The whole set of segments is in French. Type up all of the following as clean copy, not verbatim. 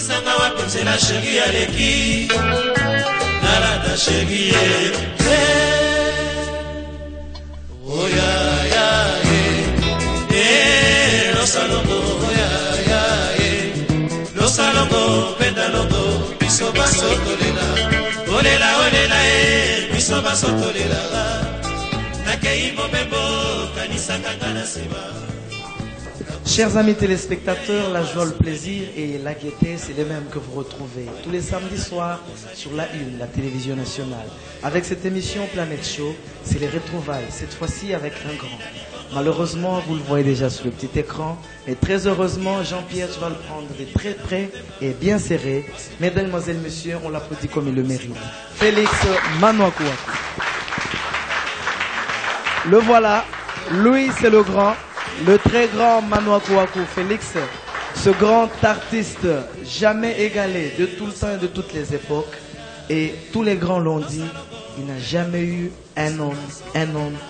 Kisanga wapi la chérie aleki Nalada chérie Oh ya ya Lo salongo ya ya Lo salongo penda longo Biso baso tolela Olela olela Biso baso tolela Nakei mobembo Kanisa kangana seba. Chers amis téléspectateurs, la joie, le plaisir et la gaieté, c'est les mêmes que vous retrouvez tous les samedis soirs sur la Une, la télévision nationale. Avec cette émission Planète Show, c'est les retrouvailles, cette fois-ci avec un grand. Malheureusement, vous le voyez déjà sur le petit écran, mais très heureusement, Jean-Pierre, tu vas le prendre de très près et bien serré. Mesdames, messieurs, on l'applaudit comme il le mérite. Félix Manouakouakou. Le voilà, Louis c'est le grand. Le très grand Manouakouakou, Félix, ce grand artiste jamais égalé de tout le temps et de toutes les époques. Et tous les grands l'ont dit, il n'a jamais eu un homme,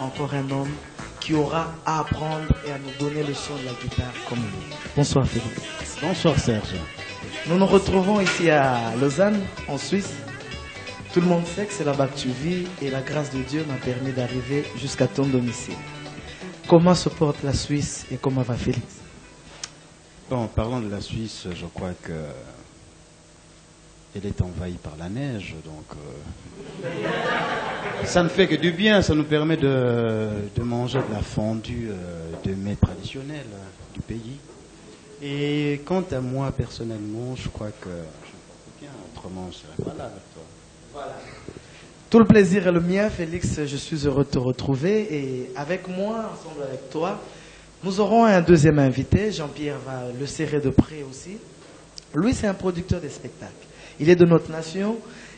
encore un homme, qui aura à apprendre et à nous donner le son de la guitare comme lui. Bonsoir Félix. Bonsoir Serge. Nous nous retrouvons ici à Lausanne, en Suisse. Tout le monde sait que c'est là-bas que tu vis et la grâce de Dieu m'a permis d'arriver jusqu'à ton domicile. Comment se porte la Suisse et comment va Félix? Bon, parlant de la Suisse, je crois que elle est envahie par la neige, donc ça ne fait que du bien, ça nous permet de manger de la fondue de mets traditionnels du pays. Et quant à moi, personnellement, je crois que je me porte bien, autrement je ne serais pas là avec toi. Voilà. Tout le plaisir est le mien, Félix, je suis heureux de te retrouver et avec moi, ensemble avec toi, nous aurons un deuxième invité, Jean-Pierre va le serrer de près aussi. Lui, c'est un producteur de spectacles. Il est de notre nation,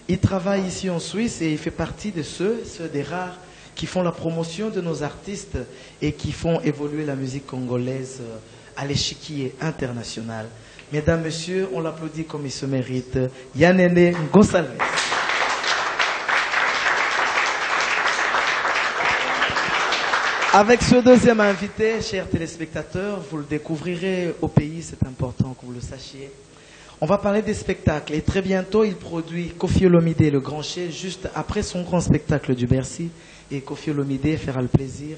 il travaille ici en Suisse et il fait partie de ceux des rares qui font la promotion de nos artistes et qui font évoluer la musique congolaise à l'échiquier international. Mesdames, Messieurs, on l'applaudit comme il se mérite, Yannene Gonçalves. Avec ce deuxième invité, chers téléspectateurs, vous le découvrirez au pays, c'est important que vous le sachiez. On va parler des spectacles et très bientôt il produit Koffi Olomide, le grand chef, juste après son grand spectacle du Bercy. Et Koffi Olomide fera le plaisir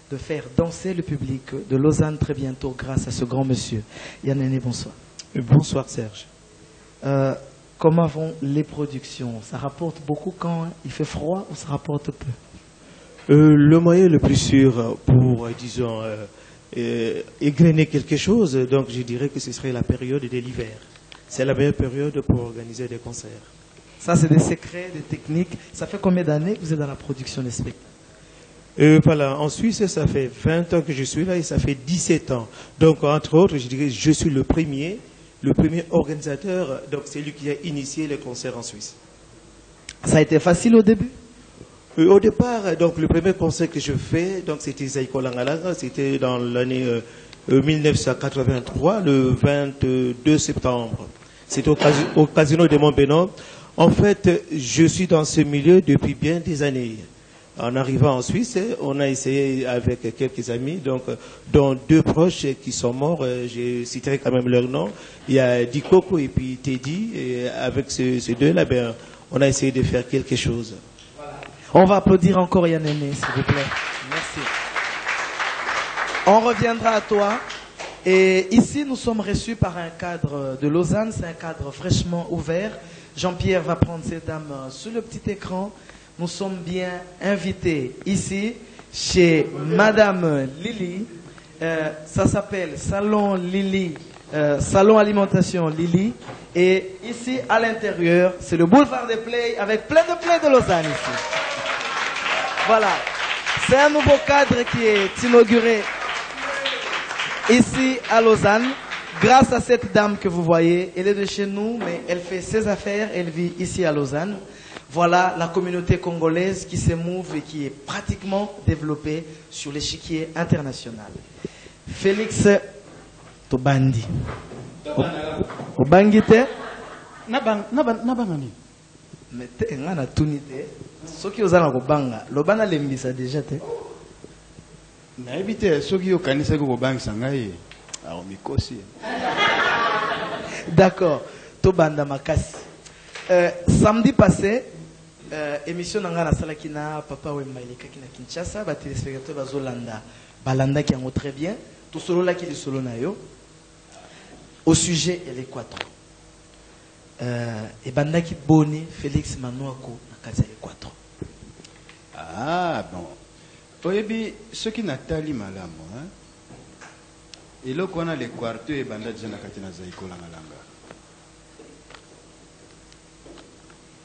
de faire danser le public de Lausanne très bientôt grâce à ce grand monsieur. Yannene, bonsoir. Bonsoir Serge. Comment vont les productions? Ça rapporte beaucoup quand il fait froid ou ça rapporte peu? Le moyen le plus sûr pour, disons, égrener quelque chose, donc je dirais que ce serait la période de l'hiver. C'est la meilleure période pour organiser des concerts. Ça, c'est des secrets, des techniques. Ça fait combien d'années que vous êtes dans la production des spectacles? Voilà, en Suisse, ça fait 20 ans que je suis là et ça fait 17 ans. Donc, entre autres, je dirais que je suis le premier organisateur, donc c'est lui qui a initié les concerts en Suisse. Ça a été facile au début? Au départ, donc le premier concert que je fais, donc c'était Zaïko Langalanga, c'était dans l'année 1983, le 22 septembre. C'était au Casino de Montbénon. En fait, je suis dans ce milieu depuis bien des années. En arrivant en Suisse, on a essayé avec quelques amis, donc dont deux proches qui sont morts, je citerai quand même leur nom. Il y a Dikoko et puis Teddy, et avec ces deux-là, ben, on a essayé de faire quelque chose. On va applaudir encore Yannene, s'il vous plaît. Merci. On reviendra à toi. Et ici, nous sommes reçus par un cadre de Lausanne. C'est un cadre fraîchement ouvert. Jean-Pierre va prendre ces dames sur le petit écran. Nous sommes bien invités ici chez Madame Lily. Ça s'appelle Salon Lily, Salon Alimentation Lily. Et ici, à l'intérieur, c'est le boulevard des Play avec plein de Lausanne ici. Voilà, c'est un nouveau cadre qui est inauguré ici à Lausanne, grâce à cette dame que vous voyez. Elle est de chez nous, mais elle fait ses affaires, elle vit ici à Lausanne. Voilà la communauté congolaise qui s'émouve et qui est pratiquement développée sur l'échiquier international. Félix Tobandi. Obangite? Nabangani. Mais t'es un tunité. Ce qui osana kobanga, lobana lembisa déjà te. Na ebite soki yo kanisa ko bangisa ngai a mikosi. D'accord. Tobanda Makasi. Samedi passé, émission Nangana Salakina, Papa Wembaileka Kina Kinshasa, les téléspectateurs Bazolanda, Balanda qui en très bien, tout solo là qui est solo nayo. Au sujet, il y a l'Équateur. Et Banda qui boni, Félix Manouako, Nakazia l'Équateur. Ah bon. Oyebi, ce qui n'a pas malamu, hein? Et là, on a les quartiers et Banda Djana Katina Zaiko Langalanga.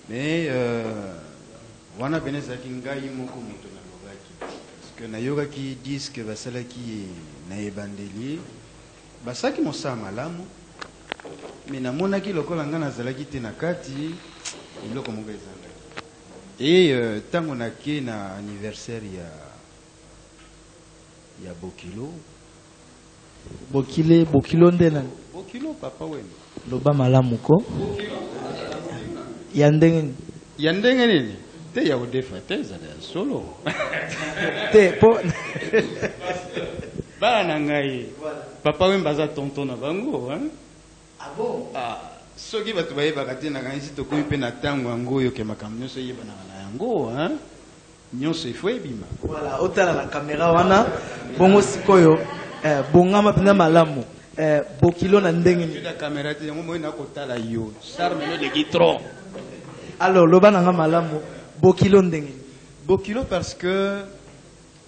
Mais, on a besoin de moko moto na lobaki. Parce que na yoga qui disent que basala qui na ebandeli, basaki mosa malamu. Mais na mona ki lokola ngana zalaki te na kati, iloko moko ezanga. Et tango na ke na anniversaire ya Bokilo. Bokilo ndena. Bokilo papa wenu. Loba malamuko. Yandenge. Yandenge nini? Te ya udefa te za solo. Te po. Ba na ngai. Papa wenu baza tonton na bango, hein? Ah bon? Ah, soki batu baye bakati na kanisi to komi pe na tango ngoyo ke makamnyo so yeba na yango, hein? Nyonso ifo ebima. Voilà, otala la caméra wana bongo sikoyo bongama pina malamu Bokilo na ndenge ni la caméra te yango moina kotala yo charme no de gitron. Alors loba na malamu Bokilo ndenge Bokilo parce que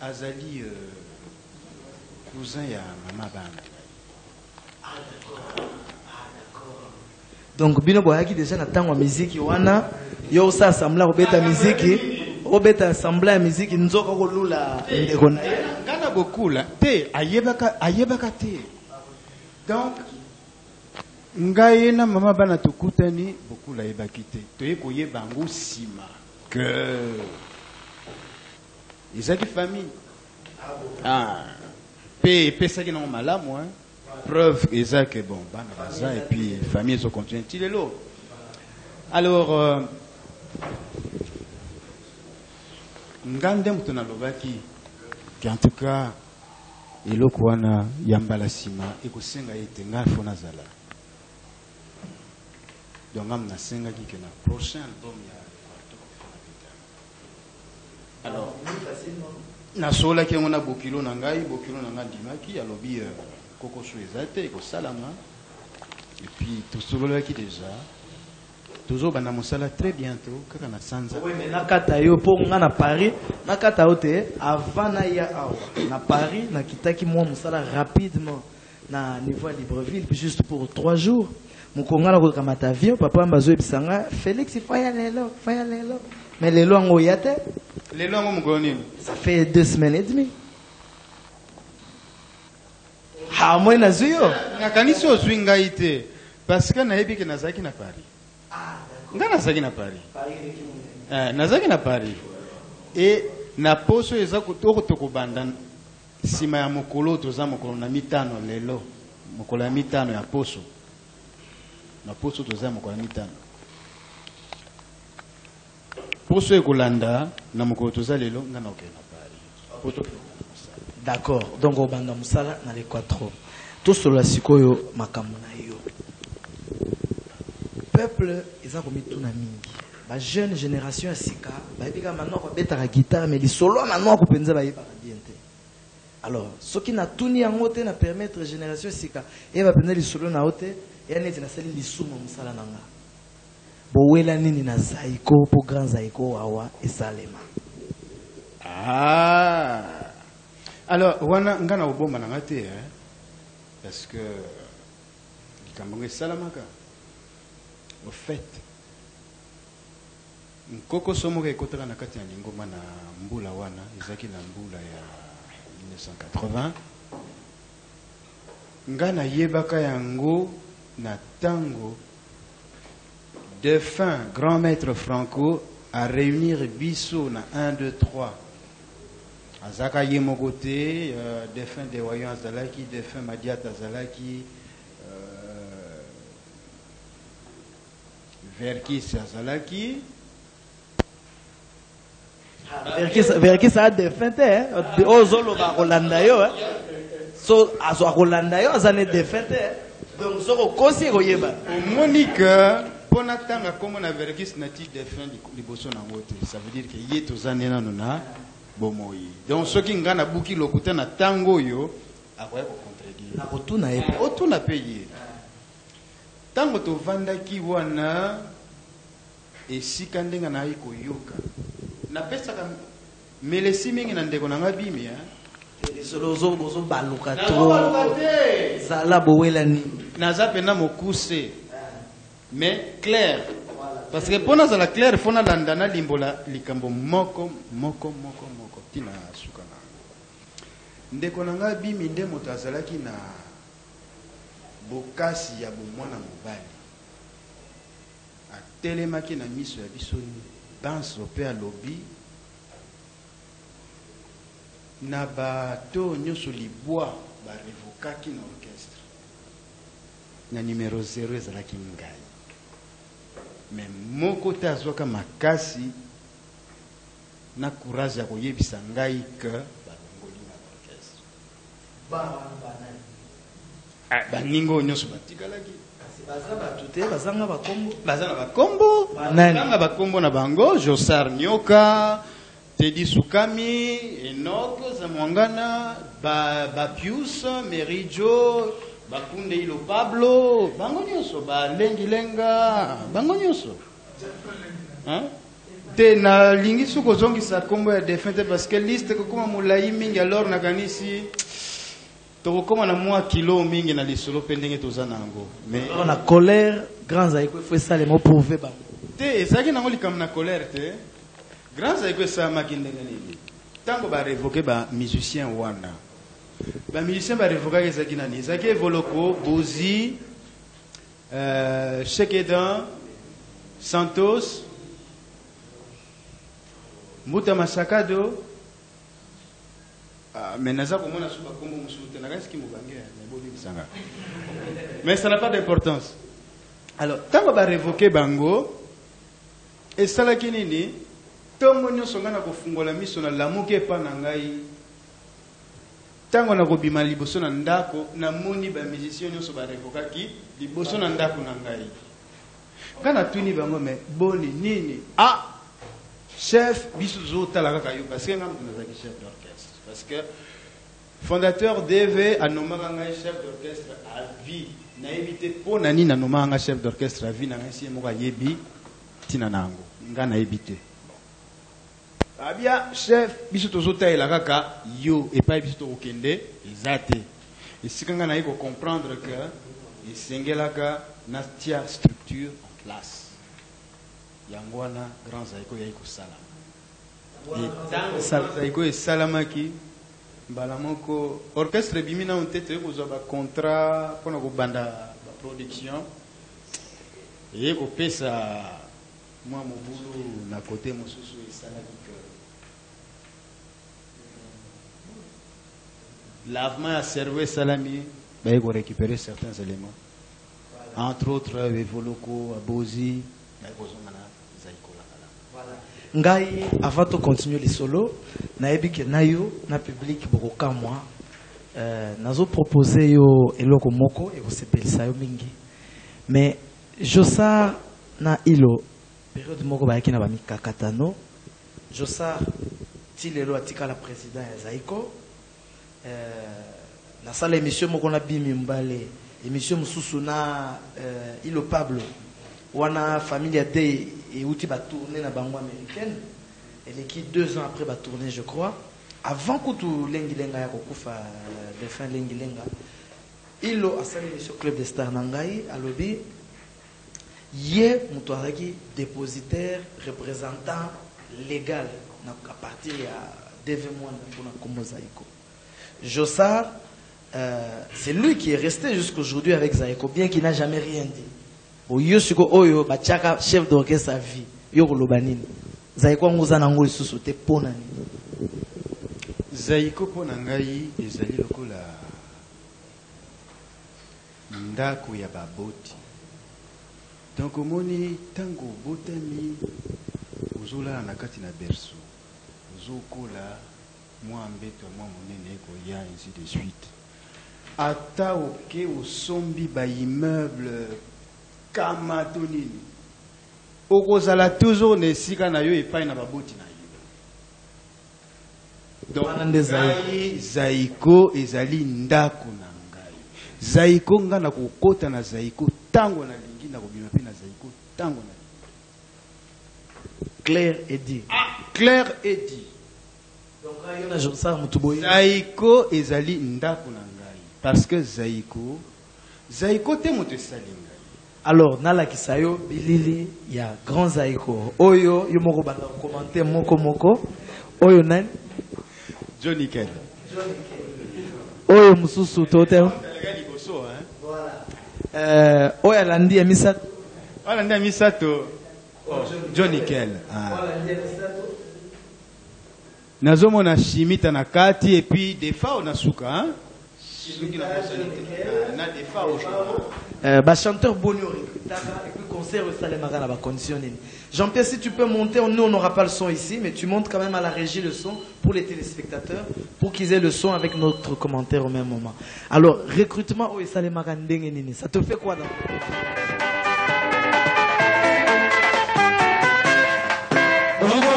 azali cousin ya mama bana. Ah d'accord. Donc bino boyaki déjà na tango musique wana yo sa assembla robeta musique Robert assemblée musique nzoka kolula ndeko na ye ngana bokula te ayebaka te. Donc ngai na mama bana tukutani bokula yebaki te toye koyeba ngo sima que ezaki famille. Ah pe ça qui non malamu hein. Preuve ezaki bon bana baza et puis famille so continue tilelo. Alors ngande mtu na lobaki ki en tout cas eloko wana yambala sima ekosenga ete nga fona zala donc am na senga ki na prochain album ya alors na sola ki ngona Bokilo na ngai dimaki alobi koko so ezate ko salama et puis tout solo ki déjà toujours bana mosala très bientôt kaka na sanza. Oui mais nakata yo po nga na Paris nakata ote avant na ya awa na Paris na kitaki moi mosala rapidement na niveau à Libreville juste pour 3 jours mukonga na ko kamata avion papa mbazo ebisanga Félix faya lelo mais lelo ngo yate lelo ngo mugoni ça fait 2 semaines et demie ha moi na zuyo ngakanisi ozwinga ite parce que na yebi ke nazaki na Paris. Nga nazaki na Paris. Nazaki na Paris. Et na poso eza kutoko banda sima ya mokolo toza mokolo na mitano lelo. Mokolo ya mitano ya poso. Na poso toza mokolo ya mitano. Poso ekolanda na mokolo toza lelo nga na okena Paris. D'accord. Donc au banda musala na l'Équateur. Tout cela sikoyo makambo na yo. Peuple ils ont commis tout na mingi ba jeune génération ya sika ba ebika maintenant ko betaka guitare mais li solo maintenant ko penza ba yeba bien te alors ce qui na tuni yango te na permettre génération ya sika e ba penza li solo na hote ya neti na sali li suma musala nanga bo wela nini na Zaiko po grand Zaiko awa esalema ah alors wana ngana obomba na ngate hein parce que likambo salamaka. Au fait, Nkoko Somoga ekotaka na kati ya lingoma na mbula wana, ezaki na mbula ya 1980. Ngana yebaka yango na tango défunt grand maître Franco à réunir biso na 1 2 3. Azaka yemogote défunt de Wayon Azalaki, défunt Madiat Azalaki. Verkis Azalaki. Verkis a défunt hein. Ozolo ba Rolanda yo hein. So azo Rolanda yo azane défunt hein. Donc, ce que vous avez Monique, pour n'attendre comme on a vérifié ce natif de fin du bosson en haute, ça veut dire qu'il y a tous années dans bon donc ceux qui ont bouki le côté na tango yo, après au contredire. Auto n'a payé. Tango to vanda ki wana et si kandenga na iko yoka. Na pesa kam melesi mingi na ndeko na ngabimi hein. Solozo bozo baluka to. Zala bowela ni. Naza pena mokuse. Mais clair. Parce que pour nous la clair, faut na landana limbola likambo moko. Tina sukana. Ndeko na ngabimi nde motazalaki na bokasi ya bomwana mobali. Atelemaki na miso ya bisoni. Banso pe a lobby. Na bato nyoso libwa ba revokaki na orchestre. Na numéro 0 ezalaki ngai. Mais moko te azwaka makasi na courage ya koyebisa ngai ke balongoli na orchestre. Baningo nyoso batikalaki. Bazanga bakombo. Bazanga bakombo. Bazanga bakombo na bango. Josar Nyoka, Teddy Sukami, Enoch Zamwangana, Bapius, Merijo, Bakunde Ilo Pablo, bango nyoso, Lengi Lenga, bango nyoso. Hein? Te na lingi suko zongi sa kombo ya defente parce que liste ko kuma mulai mingi alors na kanisi to koma na mwa kilo mingi na lisolo pendenge tozana ngo. Mais on a colère, grand zaiko faut ça les mots prouver ba. Te ezaki nango likam na colère te. Grand zaiko sa makindenge nini. Tango ba révoquer ba musicien wana. Ba musicien ba révoquer ezaki nani. Ezaki Voloko, Bozi, Shekedan, Santos, Mbuta Masakado, mais naza komona suba kombo musute na kasi kimubange na bodi bisanga. Mais ça n'a pas d'importance. Alors, tango ba révoquer bango et sala kinini tongo nyoso ngana kofungola miso na lamuke pa na ngai. Tango na kobima liboso na ndako na moni ba musicien nyoso ba révokaki liboso na ndako na ngai. Kana tuni bango mais boni nini? Ah chef biso talaka kayo parce que ngam tunazaki chef d'orchestre parce que fondateur DV anomaka ngai chef d'orchestre à vie na éviter po nani na nomaka chef d'orchestre à vie na ngai moko yebi tina nango ngana éviter abia chef biso tozotayela kaka yo et pas biso tokende ezate esikanga na yiko comprendre que esengelaka na tia structure en place. Yangwana grand zaiko yaiko sala. Et zaiko e salamaki balamoko orchestre bimina on tete ko zo ba contrat pona ko banda ba production et ko pesa moi mobulu na côté mosusu e salaki que lavement a servi salami ba ko récupérer certains éléments entre autres Voloko, Abozi ba ko zo ngai avant de continuer les solos nayebi ke nayo na public bokoka moi nazo proposer yo eloko moko e kosepelisa yo mingi mais Josar na ilo période moko bayaki na bamikakatano Josar ti lelo atika la président ya Zaiko na sala émission moko na bimi mbale émission mususu na ilo Pablo wana familia de et outi ba tourner na bango américaine elle est qui 2 ans après ba tourner je crois avant que tout lengi lenga ya kokufa de fin lengi lenga ilo asali sur club de star nangai alobi ye muto azaki dépositaire représentant légal na à partir ya DV Mwanda pour na Kombo Zaiko Josar c'est lui qui est resté jusqu'aujourd'hui avec Zaiko bien qu'il n'a jamais rien dit. Oyo siko oyo bachaka chef d'orchestre à vie yoko lobanini Zaiko nguzana ngo isusu te pona ni Zaiko pona ngai ezali lokola ndako ya baboti donc omoni tango botami ozola na kati na berceau ozokola mwa mbeto mwa monene ko ya ainsi de suite ata oke osombi ba immeuble kamatonini okozala toujours na esika na yo epai na baboti na yo. Donc ngai Zaiko ezali ndako na ngai. Zaiko nga na kokota na Zaiko tango na lingi na kobima pe na Zaiko tango na Claire et dit. Claire et dit. Zaiko ezali ndako na ngai. Parce que Zaiko te moto esali ngai. Alors, nala kisayo bilili ya grand Zaiko. Oyo yo moko banda commenter moko. Oyo nani? Johnny Kel. Oyo mususu totem. Voilà. Oyo alandi ya misato. Alandi ya misato. Johnny Kel. Nazomona chimita na kati et puis des fois on a suka hein. Na des fois aujourd'hui. Bah chanteur Bonio et puis concert au Salemara là bas conditionné. Jean-Pierre, si tu peux monter, nous on n'aura pas le son ici, mais tu montes quand même à la régie le son pour les téléspectateurs, pour qu'ils aient le son avec notre commentaire au même moment. Alors, recrutement au Salemara Ndengenini, ça te fait quoi dans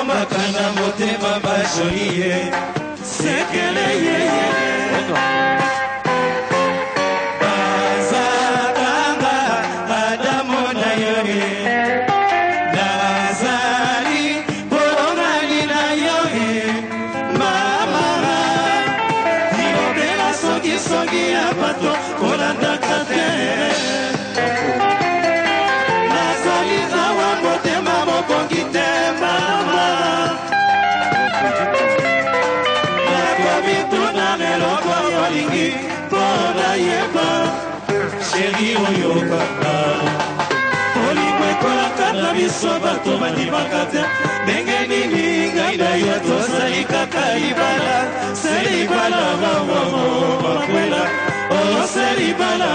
Makana motema bajoliye sekele yeye bazakanga adamu na yoye nazali bolongani na yoye mama ilobela songi ya bato kolandaka te nazali awa motema mokongi te Chéri oyoka Olimwe kola kana biso bato bandimaka te ndenge nini ngai na yo tozali kaka libala se libala bakwela o se libala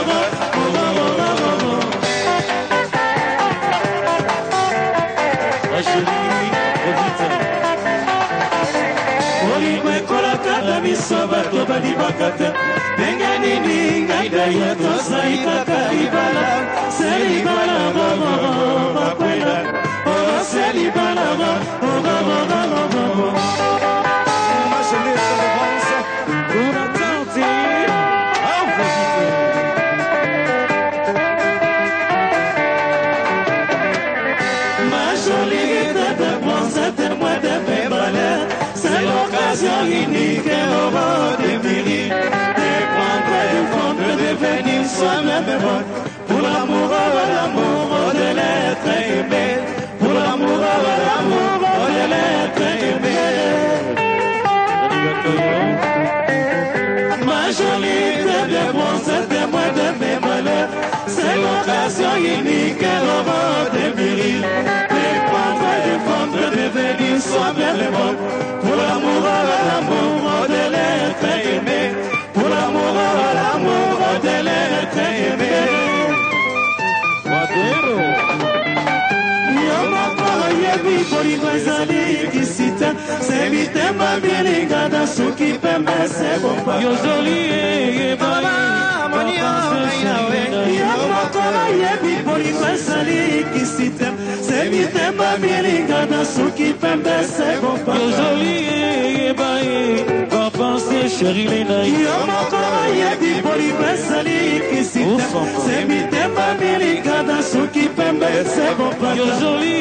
Olimwe kola kana biso bato bandimaka te ndenge nini ngai na yo tozali kaka libala se libala bakwela o se libala ma jolie tête bronzette moi de mes valeurs c'est l'occasion unique au bord des mairies devenir soi-même bon pour l'amour de l'être aimé pour l'amour de l'être aimé ma jolie de bon c'est moi de mes malheurs c'est l'occasion unique au bord des mairies de prendre et de fondre devenir soi-même bon pour l'amour de l'être aimé pour l'amour de l'être aimé. Yomoko yebi bolingo ezali kisita semitema bilinga na suki pembe sebomba yozoli Yomoko yebi bolingo ezali kisita semitema bilinga na suki pembe sebomba yozoli penser chérie Lena Yomoko yebi bolingo ezali kisita semitema bilinga na suki pembe sebomba yozoli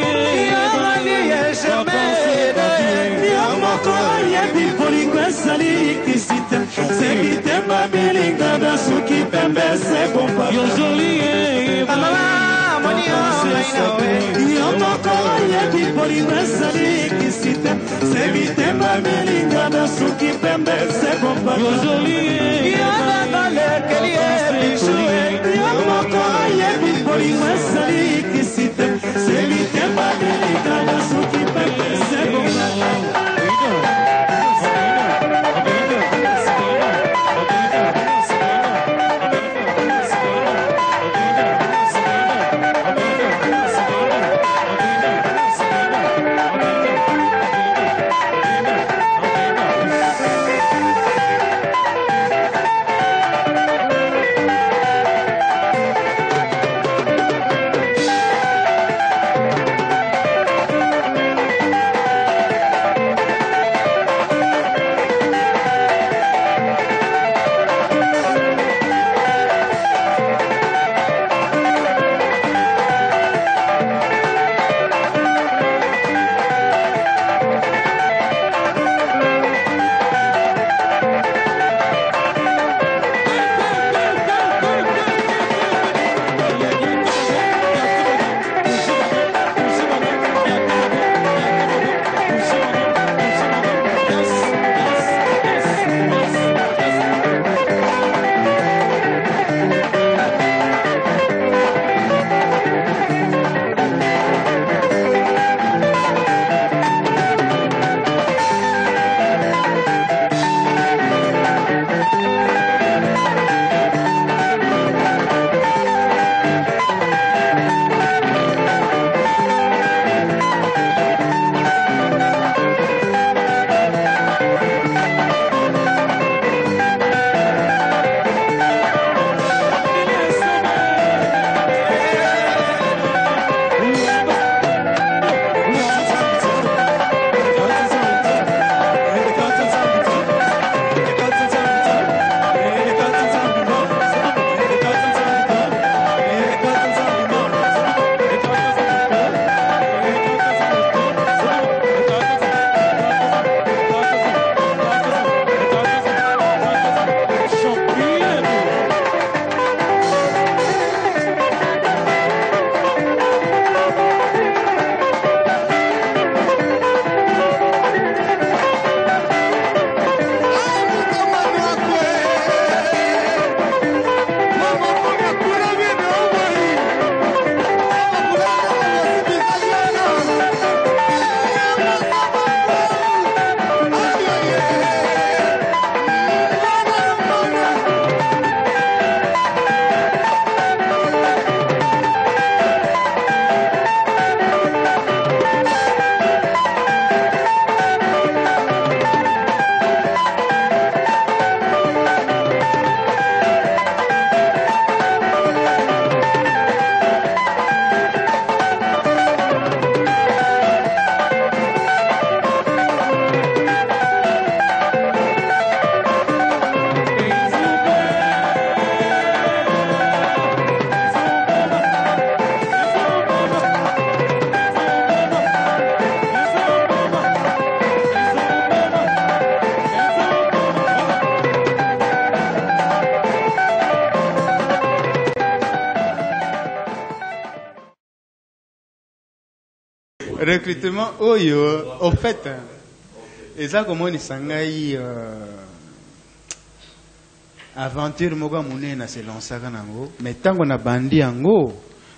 Yomoko yebi bolingo ezali kisita semitema bilinga na suki pembe sebomba yozoli Yomoko yebi bolingo ezali kisita semitema bilinga na suki pembe sebomba yozoli Yomoko yebi bolingo ezali kisita semitema bilinga na suki pembe sebomba recrutement, au fait, et ça comment il s'engaille aventure moga monena se lancaka nango, mais tant qu'on a bandi ango,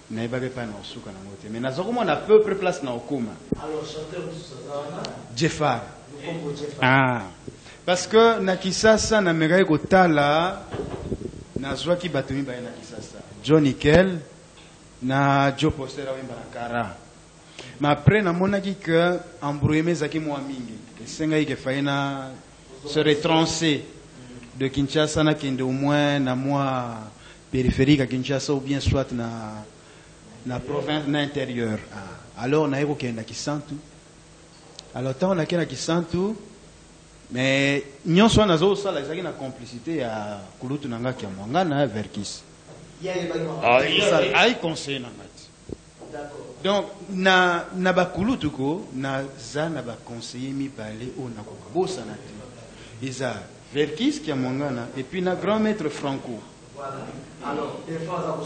na iba pas na osuka nango te. Mais na zoko mo na peu place na okuma. Alors chanteur Jeffar. Ah. Parce que na Kisasa na megai kotala na zwaki batumi ba na Kisasa. Johnny Kell na Joe Postera wemba na Kara. Mais après na monaki que embrouillé zaki mo mingi. Esenga ike faina se retrancher de Kinshasa na kende au moins na moi périphérique à Kinshasa ou bien soit na province na intérieur. Alors na eko kenda Kisantu. Alors tant on a kenda Kisantu mais nyonso na zo sala ezaki na complicité ya kulutu nanga kia mwanga na Verkis. Ai conseil na ngati. D'accord. Donc na ba kulutu ko na za na ba conseiller mi parler o na ko bosa na te. Isa Verkis kia mwanga et puis na grand maître Franco. Voilà. Alors des fois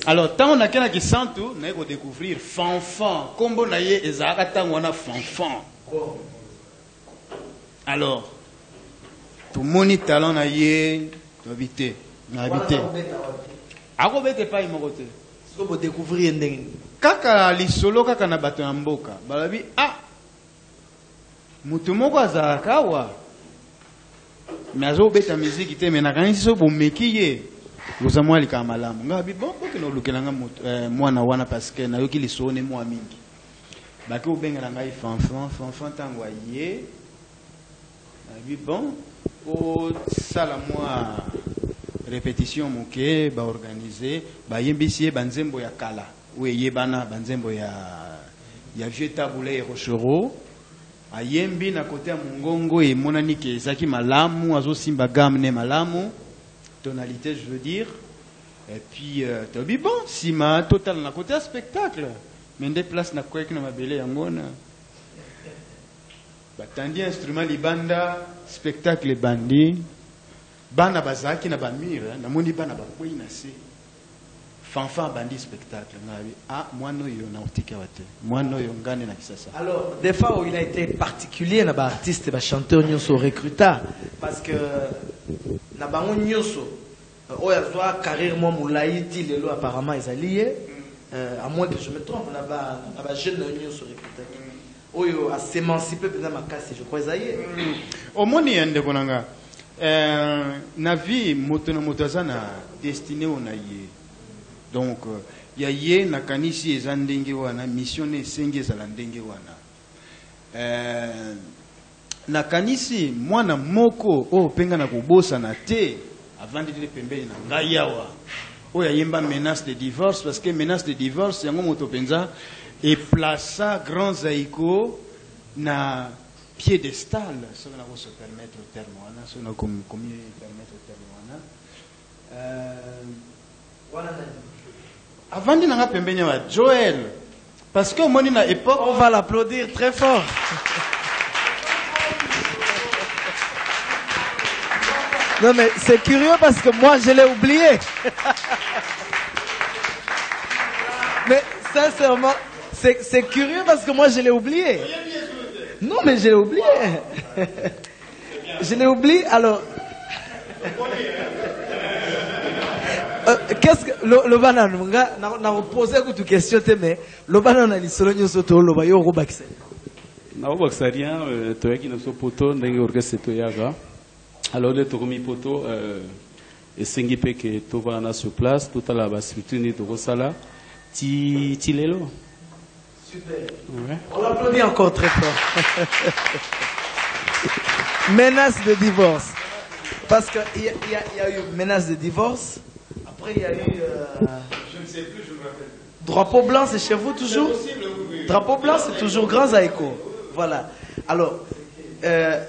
alors tant on a kena Kisantu na ko découvrir Fanfan kombo na ye ezaka tango na Fanfan. Alors, tout le monde talent na yé, habité, habité. Ako bete pas imokote. Ce que vous découvrir ndenge. Kaka lisolo kaka na bato mboka. Balabi mutu moko azalaka wa. Mais azo beta musique te mais na kanisi so bomeki ye. Uzamwa lika malamu. Ngabi bon boke no lukelanga mwana wana parce que na yoki lisolo ne mwa mingi. Baki obenga ngai fanfan tango ye. Oui, bon, au salamoi répétition moké, ba organisé, ba yembisie banzembo ya kala, ou yebana banzembo ya vieux taboulé rochero, a yembi na côté à mongongo et monanike zaki malamu, azo simba gamne malamu, tonalité je veux dire, et puis tobi bon, sima total na côté spectacle, mais des places na quoi que na mabele yangona. Batandi instrument libanda spectacle bandi bana bazaki na bamire na moni bana bakwei na se fanfan bandi spectacle ngabi mwana yo na otika wate mwana yo ngane na Kisasa. Alors des fois où il a été particulier na ba artiste ba chanteur nyonso recruta parce que na bango nyonso oya soit carrière moi moulaïti lelo apparemment ils alliés à moins que je me trompe na ba jeune nyonso recruta. Oyo a s'émanciper pendant ma casse, je crois ça y est. Au moins il y a des bonanga. Na vie motozana destiné on a yé. Donc ya yé na kanisi ezandenge wana missionné senge zalandenge wana. Na kanisi mwana moko o penga na kubosa na te avant de pembeni na ngayawa. Oya yemba menace de divorce parce que menace de divorce yango moto penza et plaça Grand Zaïko na piédestal, ça on a se permettre au terme, ça on a comme permettre au terme. Avant de n'a pas Joël, parce que mon à époque, on va l'applaudir très fort. Non mais c'est curieux parce que moi je l'ai oublié. Mais sincèrement. C'est curieux parce que moi je l'ai oublié. Non mais je l'ai oublié. Je l'ai oublié alors. Qu'est-ce que le banane n'a posé une question mais le banane a dit solo nyosoto lo bayo robakse. Na robaksaria toyaki na so poto ndenge orchestre toyaga. Alors le tokomi poto esengi pe ke tovana sur place toute la structure ni tokosala ti lelo. Super. Ouais. On l'applaudit encore très fort. Menace de divorce. Parce qu'il y a eu menace de divorce. Après, il y a eu... je ne sais plus, je me rappelle. Drapeau blanc, c'est chez vous toujours? Drapeau blanc, c'est toujours Grand Zaïko. Voilà. Alors,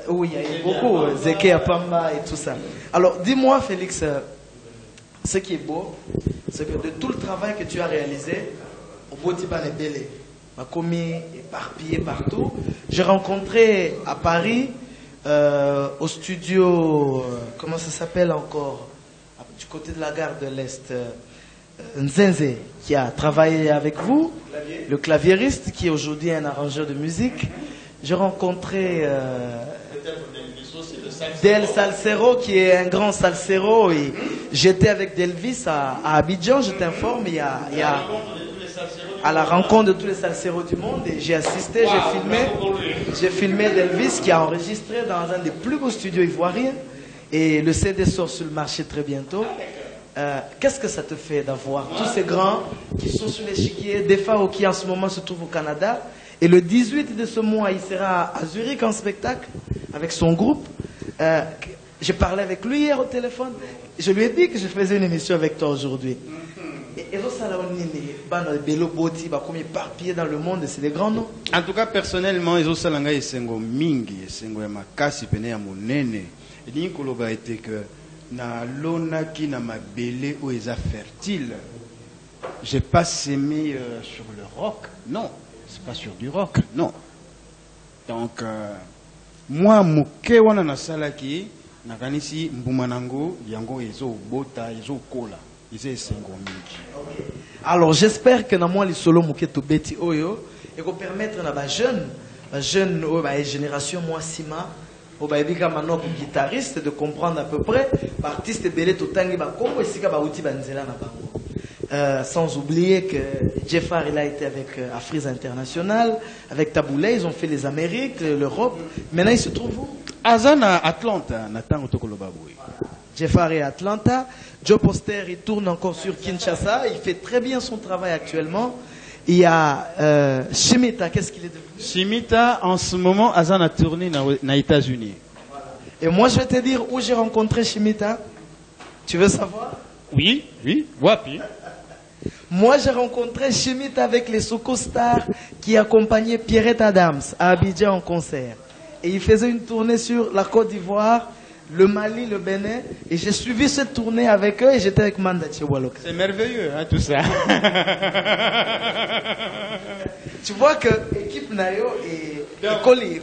oui, il y a eu beaucoup. Zeke Apamba et tout ça. Alors, dis-moi, Félix, ce qui est beau, c'est que de tout le travail que tu as réalisé, au Botiban et Bélé, m'a commis éparpillé partout. J'ai rencontré à Paris, au studio, comment ça s'appelle encore, du côté de la gare de l'Est, Nzenze, qui a travaillé avec vous. le claviériste qui est aujourd'hui un arrangeur de musique. J'ai rencontré Del Salsero qui est un grand salsero. Et j'étais avec Delvis à Abidjan, je t'informe, il y a à la rencontre de tous les salseros du monde et j'ai assisté, j'ai filmé Delvis qui a enregistré dans un des plus beaux studios ivoiriens et le CD sort sur le marché très bientôt. Qu'est-ce que ça te fait d'avoir tous ces grands qui sont sur l'échiquier, Defao qui en ce moment se trouve au Canada et le 18 de ce mois il sera à Zurich en spectacle avec son groupe. J'ai parlé avec lui hier au téléphone, je lui ai dit que je faisais une émission avec toi aujourd'hui. Et éparpillés dans le monde, c'est des grands noms. En tout cas, personnellement, ils ont salanga et sengo mingi, sengo ya makasi pene ya monene. Et ni koloba était que na lona ki na mabele ou eza fertile. J'ai pas sémé sur le rock, non. C'est pas sur du rock, non. Donc, moi, moke wana na salaki, na kanisi mbumanango, yango ezo bota, ezo kola. Alors j'espère que dans moi les solo muketo beti oyo et qu'on permettre na ba jeune génération moi sima au ba ebika manoko guitariste de comprendre à peu près artiste belé to tangi ba kombo esika ba uti banzela na bango. Sans oublier que Jeffar il a été avec Afrise International, avec Taboulay, ils ont fait les Amériques, l'Europe. Maintenant il se trouve où? Azana Atlanta, Natango Tokolobaboui. Jeffar est à Atlanta. Joe Poster, il tourne encore sur Kinshasa. Il fait très bien son travail actuellement. Il y a Shimita, qu'est-ce qu'il est devenu? Shimita, en ce moment, Azan a tourné dans les États-Unis. Et moi, je vais te dire où j'ai rencontré Shimita. Tu veux savoir? Oui, Wapi. Moi, j'ai rencontré Shimita avec les Soko Stars qui accompagnaient Pierrette Adams à Abidjan en concert. Et il faisait une tournée sur la Côte d'Ivoire, le Mali, le Bénin, et j'ai suivi cette tournée avec eux et j'étais avec Manda Tchewaloka. C'est merveilleux, hein, tout ça. Tu vois que l'équipe Nayo est collée.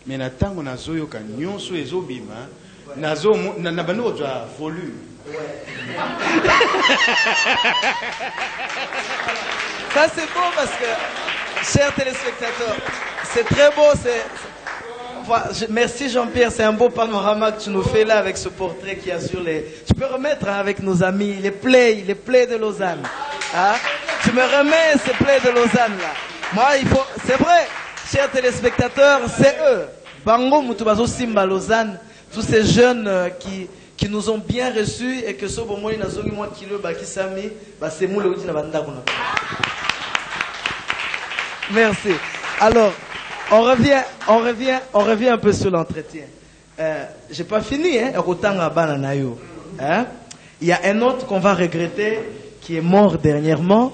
Mais na tango nazoyo ka nyonso ezobima nazo na bano ja volume. Ça c'est beau parce que, chers téléspectateurs, c'est très beau. Merci Jean-Pierre, c'est un beau panorama que tu nous fais là avec ce portrait qui a sur les... Tu peux remettre avec nos amis les plays de Lausanne. Hein? Tu me remets ces plays de Lausanne là. Moi, c'est vrai, chers téléspectateurs, c'est eux. Bango Mutubazo Simba Lausanne, tous ces jeunes qui nous ont bien reçus et que ce bon moi, c'est moi Merci. Alors, on revient un peu sur l'entretien. J'ai pas fini, hein. Il y a un autre qu'on va regretter qui est mort dernièrement.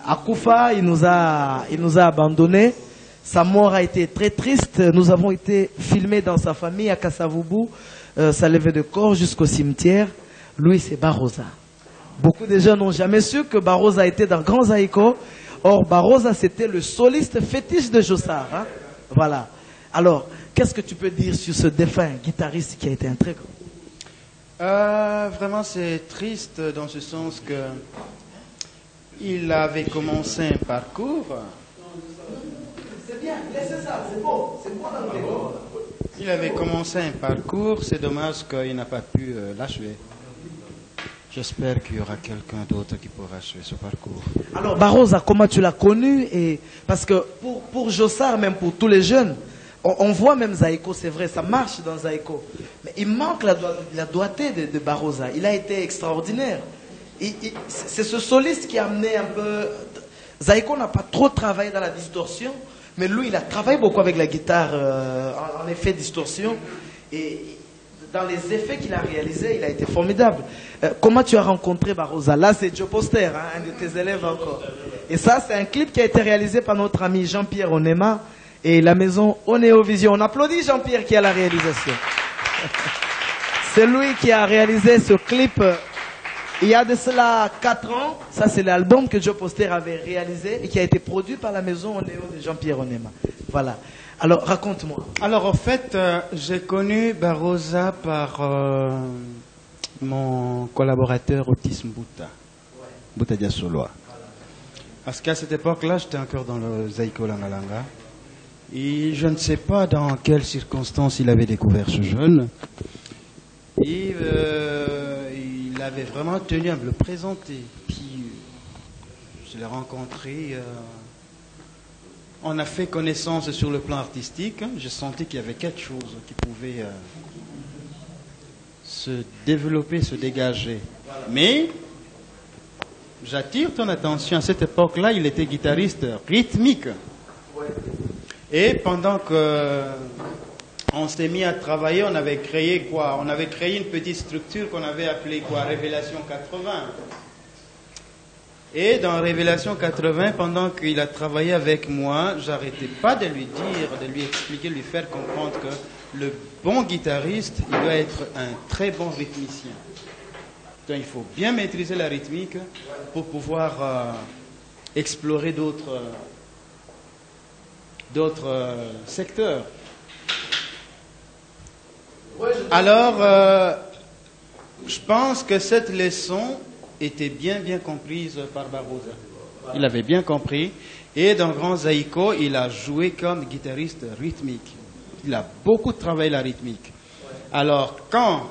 Akoufa, il nous a abandonnés. Sa mort a été très triste. Nous avons été filmés dans sa famille à Kasavubu, sa levée de corps jusqu'au cimetière. Lui, c'est Barosa. Beaucoup de gens n'ont jamais su que Barosa était dans Grand Zaïko. Or, Barosa, c'était le soliste fétiche de Jossar. Hein? Voilà. Alors, qu'est-ce que tu peux dire sur ce défunt guitariste qui a été un très grand? Vraiment, c'est triste dans ce sens que il avait commencé un parcours. C'est bien, laissez ça, c'est beau. C'est beau dans le décor. Il avait commencé un parcours, c'est dommage qu'il n'a pas pu l'achever. J'espère qu'il y aura quelqu'un d'autre qui pourra achever ce parcours. Alors, Barosa, comment tu l'as connu? Parce que pour Jossar, même pour tous les jeunes, on voit même Zaïko, c'est vrai, ça marche dans Zaïko. Mais il manque la doigté de Barosa. Il a été extraordinaire. C'est ce soliste qui a amené un peu... Zaïko n'a pas trop travaillé dans la distorsion, mais lui, il a travaillé beaucoup avec la guitare en effet distorsion. Et dans les effets qu'il a réalisés, il a été formidable. Comment tu as rencontré Barosa? Là, c'est Joe Poster, hein, un de tes élèves encore. Et ça, c'est un clip qui a été réalisé par notre ami Jean-Pierre Onema et la maison Onéovision. On applaudit Jean-Pierre qui a la réalisation. C'est lui qui a réalisé ce clip il y a de cela 4 ans. Ça, c'est l'album que Joe Poster avait réalisé et qui a été produit par la maison Onéo de Jean-Pierre Onema. Voilà. Alors, raconte-moi. Alors, en fait, j'ai connu Barosa par mon collaborateur Otis Mbuta, Mbuta Diasoloa. Parce qu'à cette époque-là, j'étais encore dans le Zaïko Langalanga. Et je ne sais pas dans quelles circonstances il avait découvert ce jeune. Et il avait vraiment tenu à me le présenter. Puis je l'ai rencontré. On a fait connaissance sur le plan artistique. J'ai senti qu'il y avait quelque chose qui pouvait se développer, se dégager. Mais j'attire ton attention, à cette époque-là, il était guitariste rythmique. Et pendant que on s'est mis à travailler, on avait créé quoi? On avait créé une petite structure qu'on avait appelée quoi? Révélation 80. Et dans Révélation 80, pendant qu'il a travaillé avec moi, j'arrêtais pas de lui dire, de lui expliquer, de lui faire comprendre que le bon guitariste, il doit être un très bon rythmicien. Donc il faut bien maîtriser la rythmique pour pouvoir explorer d'autres secteurs. Alors, je pense que cette leçon était bien comprise par Barbosa. Il avait bien compris. Et dans Grand Zaïko, il a joué comme guitariste rythmique. Il a beaucoup travaillé la rythmique. Alors, quand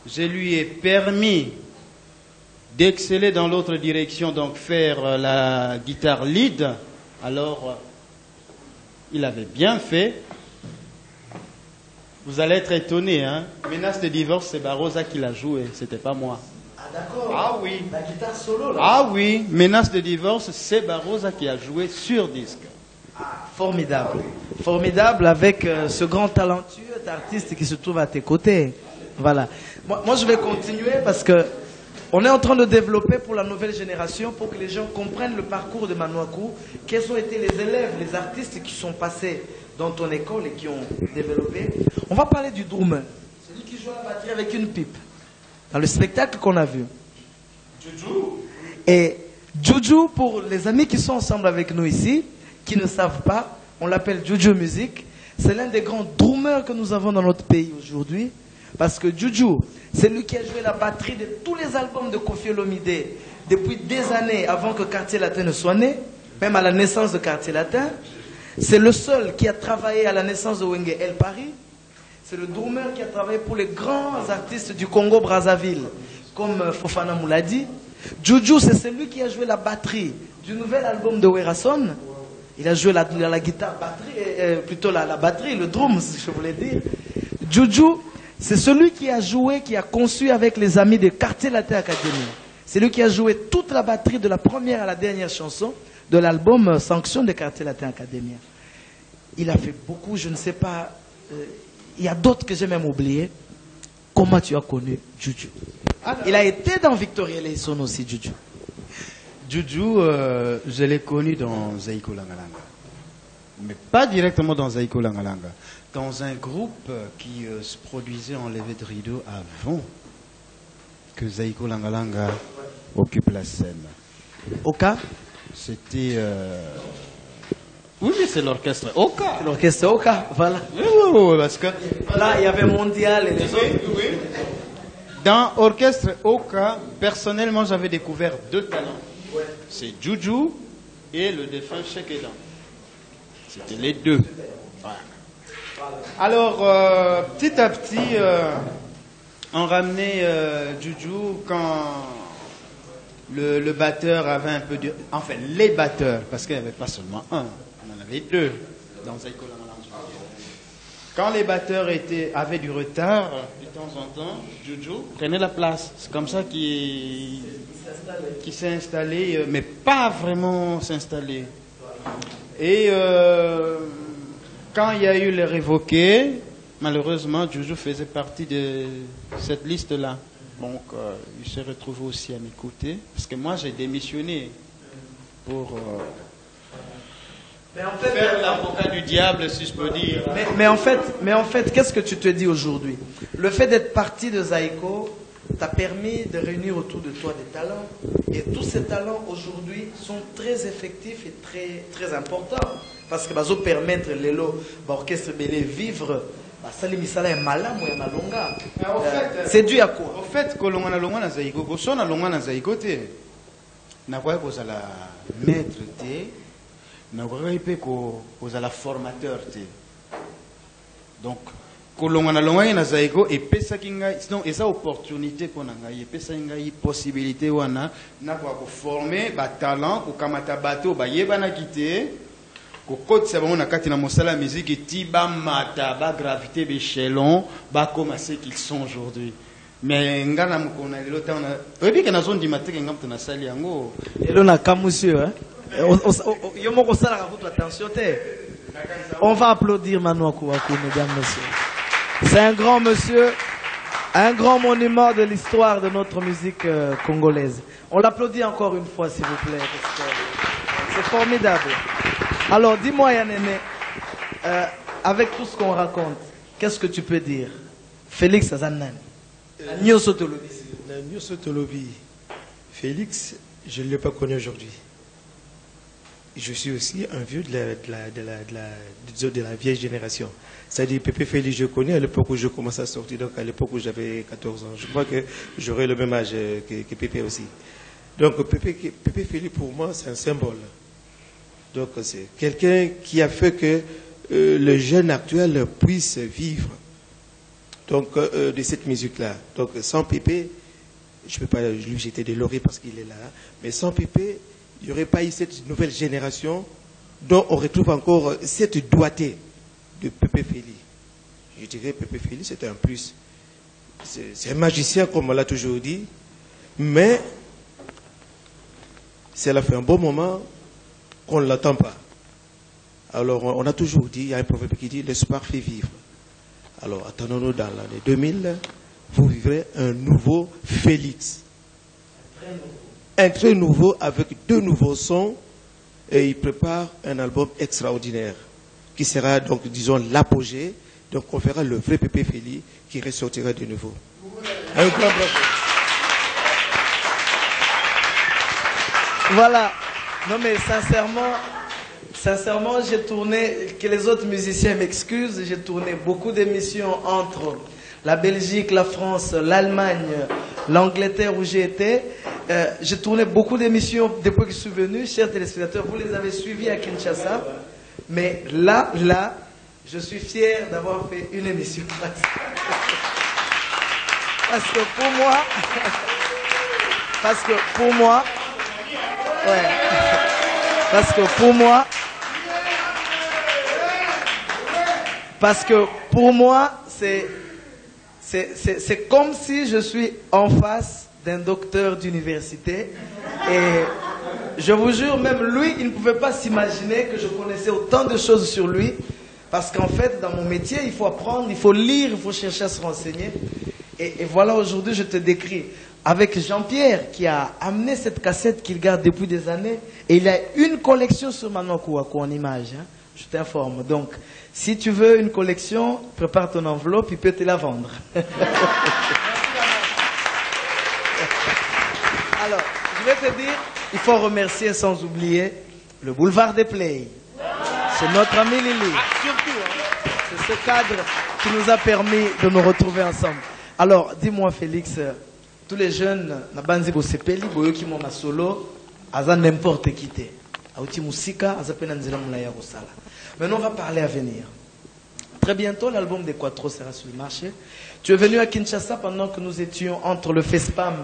je lui ai permis d'exceller dans l'autre direction, donc faire la guitare lead, alors il avait bien fait. Vous allez être étonnés, hein. Menace de divorce, c'est Barbosa qui l'a joué, c'était pas moi. Ah d'accord. Ah oui. La guitare solo là. Ah oui, Menace de divorce, c'est Barbosa qui a joué sur disque. Ah, formidable. Formidable avec ce grand talentueux d'artiste qui se trouve à tes côtés. Voilà. Moi je vais continuer parce que on est en train de développer pour la nouvelle génération, pour que les gens comprennent le parcours de Manouakou, quels ont été les élèves, les artistes qui sont passés dans ton école et qui ont développé. On va parler du drummer, celui qui joue à la batterie avec une pipe, dans le spectacle qu'on a vu. Juju. Et Juju, pour les amis qui sont ensemble avec nous ici, qui ne savent pas, on l'appelle Juju Music. C'est l'un des grands drummers que nous avons dans notre pays aujourd'hui. Parce que Juju, c'est lui qui a joué la batterie de tous les albums de Koffi Olomide depuis des années avant que Quartier Latin ne soit né, même à la naissance de Quartier Latin. C'est le seul qui a travaillé à la naissance de Wenge El Paris. C'est le drummer qui a travaillé pour les grands artistes du Congo-Brazzaville, comme Fofana Mouladi. Juju, c'est celui qui a joué la batterie du nouvel album de Werason. Il a joué la guitare batterie, plutôt la batterie, le drum, si je voulais dire. Juju, c'est celui qui a joué, qui a conçu avec les amis de Quartier Latin Academy. C'est lui qui a joué toute la batterie de la première à la dernière chanson de l'album Sanction de Quartier Latin Academy. Il a fait beaucoup, je ne sais pas, il y a d'autres que j'ai même oubliés. Comment tu as connu Juju? Il a été dans Victoria Leison aussi, Juju. Juju, je l'ai connu dans Zaïko Langalanga. Mais pas directement dans Zaïko Langalanga. Dans un groupe qui se produisait en levée de rideau avant que Zaïko Langalanga occupe la scène. Oka? C'était... Oui, mais c'est l'orchestre Oka. L'orchestre Oka, voilà. Oui, parce que... Là, il y avait Mondial et les autres. Oui. Dans Orchestre Oka, personnellement, j'avais découvert deux talents. C'est Juju et le défunt Cheikh Edan. C'était les deux. Voilà. Alors, petit à petit, on ramenait Juju quand le batteur avait un peu de... Enfin, les batteurs, parce qu'il n'y avait pas seulement un, on en avait deux dans Zaïko Langalanga. Quand les batteurs avaient du retard, de temps en temps, Juju prenait la place. C'est comme ça qu'il s'est installé, mais pas vraiment s'installer. Et quand il y a eu les révoqués, malheureusement, Juju faisait partie de cette liste-là. Donc, il s'est retrouvé aussi à mes côtés. Parce que moi, j'ai démissionné pour faire l'avocat du diable, si je peux dire. Mais en fait, qu'est-ce que tu te dis aujourd'hui? Le fait d'être parti de Zaïko t'a permis de réunir autour de toi des talents. Et tous ces talents aujourd'hui sont très effectifs et très, très importants. Parce que ça va permettre l'orchestre Bélé vivre C'est dû à quoi? En fait, quand on a longa zaïgo, on a longa zaïgo te, na quoi qu'on a la maître te, na quoi qu'on a la formateur te. Donc, quand on a longa na zaïgo et pesa kinga, sinon et ça opportunité qu'on a et pesa kinga possibilité wana na quoi qu'on former ba talent ou kamata bateau ba yeba na quitter. Kokot c'est bon na kati na mosala musique et tiba mata ba gravité échelon ba comme ce qu'ils sont aujourd'hui. Mais ngana mukona lelo ta on a obi que na zone du matin ngam na sali yango lelo na kamusio hein yo moko sala ka kutu attention te. On va applaudir Manu Akuaku, mesdames, messieurs. C'est un grand monsieur, un grand monument de l'histoire de notre musique congolaise. On l'applaudit encore une fois, s'il vous plaît, parce que c'est formidable. Alors, dis-moi, Yanene, avec tout ce qu'on raconte, qu'est-ce que tu peux dire? Félix Azanani. Nyoso Tolobi. Félix, je ne l'ai pas connu aujourd'hui. Je suis aussi un vieux de la vieille génération. C'est-à-dire, Pépé Félix, je connais à l'époque où je commençais à sortir, donc à l'époque où j'avais 14 ans. Je crois que j'aurais le même âge que Pépé aussi. Donc, Pépé Félix, pour moi, c'est un symbole. Donc, c'est quelqu'un qui a fait que le jeune actuel puisse vivre donc, de cette musique-là. Donc, sans Pépé, je ne peux pas lui jeter des lauriers parce qu'il est là, mais sans Pépé, il n'y aurait pas eu cette nouvelle génération dont on retrouve encore cette doigté de Pépé Félix. Je dirais Pépé Félix, c'est un plus. C'est un magicien, comme on l'a toujours dit, mais ça a fait un bon moment qu'on ne l'attend pas. Alors, on a toujours dit, il y a un proverbe qui dit, l'espoir fait vivre. Alors, attendons-nous dans l'année 2000, vous vivrez un nouveau Félix. Un très nouveau avec 2 nouveaux sons et il prépare un album extraordinaire qui sera donc disons l'apogée. Donc on verra le vrai Pépé Félix qui ressortira de nouveau. Un grand bravo. Voilà. Non mais sincèrement j'ai tourné, que les autres musiciens m'excusent, j'ai tourné beaucoup d'émissions entre la Belgique, la France, l'Allemagne, l'Angleterre où j'ai été. J'ai tourné beaucoup d'émissions depuis que je suis venu, chers téléspectateurs, vous les avez suivis à Kinshasa. Mais là, je suis fier d'avoir fait une émission. Parce que pour moi, c'est comme si je suis en face d'un docteur d'université et je vous jure, même lui, il ne pouvait pas s'imaginer que je connaissais autant de choses sur lui parce qu'en fait, dans mon métier, il faut apprendre, il faut lire, il faut chercher à se renseigner et voilà, aujourd'hui, je te décris avec Jean-Pierre qui a amené cette cassette qu'il garde depuis des années et il a une collection sur Manu Akuaku en images, hein. Je t'informe. Donc, si tu veux une collection, prépare ton enveloppe, il peut te la vendre. Alors, je vais te dire, il faut remercier sans oublier le boulevard des Play. C'est notre ami Lili. C'est ce cadre qui nous a permis de nous retrouver ensemble. Alors, dis-moi Félix, tous les jeunes, Nabanzi Bosepeli, Boyoki Mona Solo, Aza n'importe qui t'es. Aouti Moussika, Aza Penanzela Moulaya Rosala. Maintenant, on va parler à venir. Très bientôt, l'album des Quattro sera sur le marché. Tu es venu à Kinshasa pendant que nous étions entre le FESPAM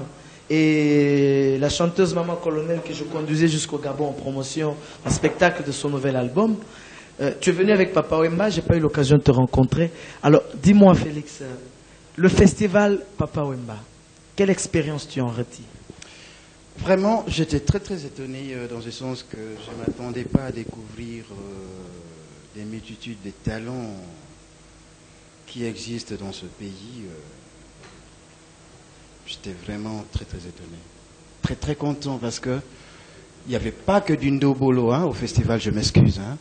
et la chanteuse Maman Colonel que je conduisais jusqu'au Gabon en promotion, en spectacle de son nouvel album. Tu es venu avec Papa Wemba, je n'ai pas eu l'occasion de te rencontrer. Alors, dis-moi Félix, le festival Papa Wemba, quelle expérience tu en retires? Vraiment, j'étais très très étonné dans le sens que je ne m'attendais pas à découvrir des multitudes de talents qui existent dans ce pays. J'étais vraiment très très étonné. Très très content parce que il n'y avait pas que du Ndobolo au festival, je m'excuse. Hein.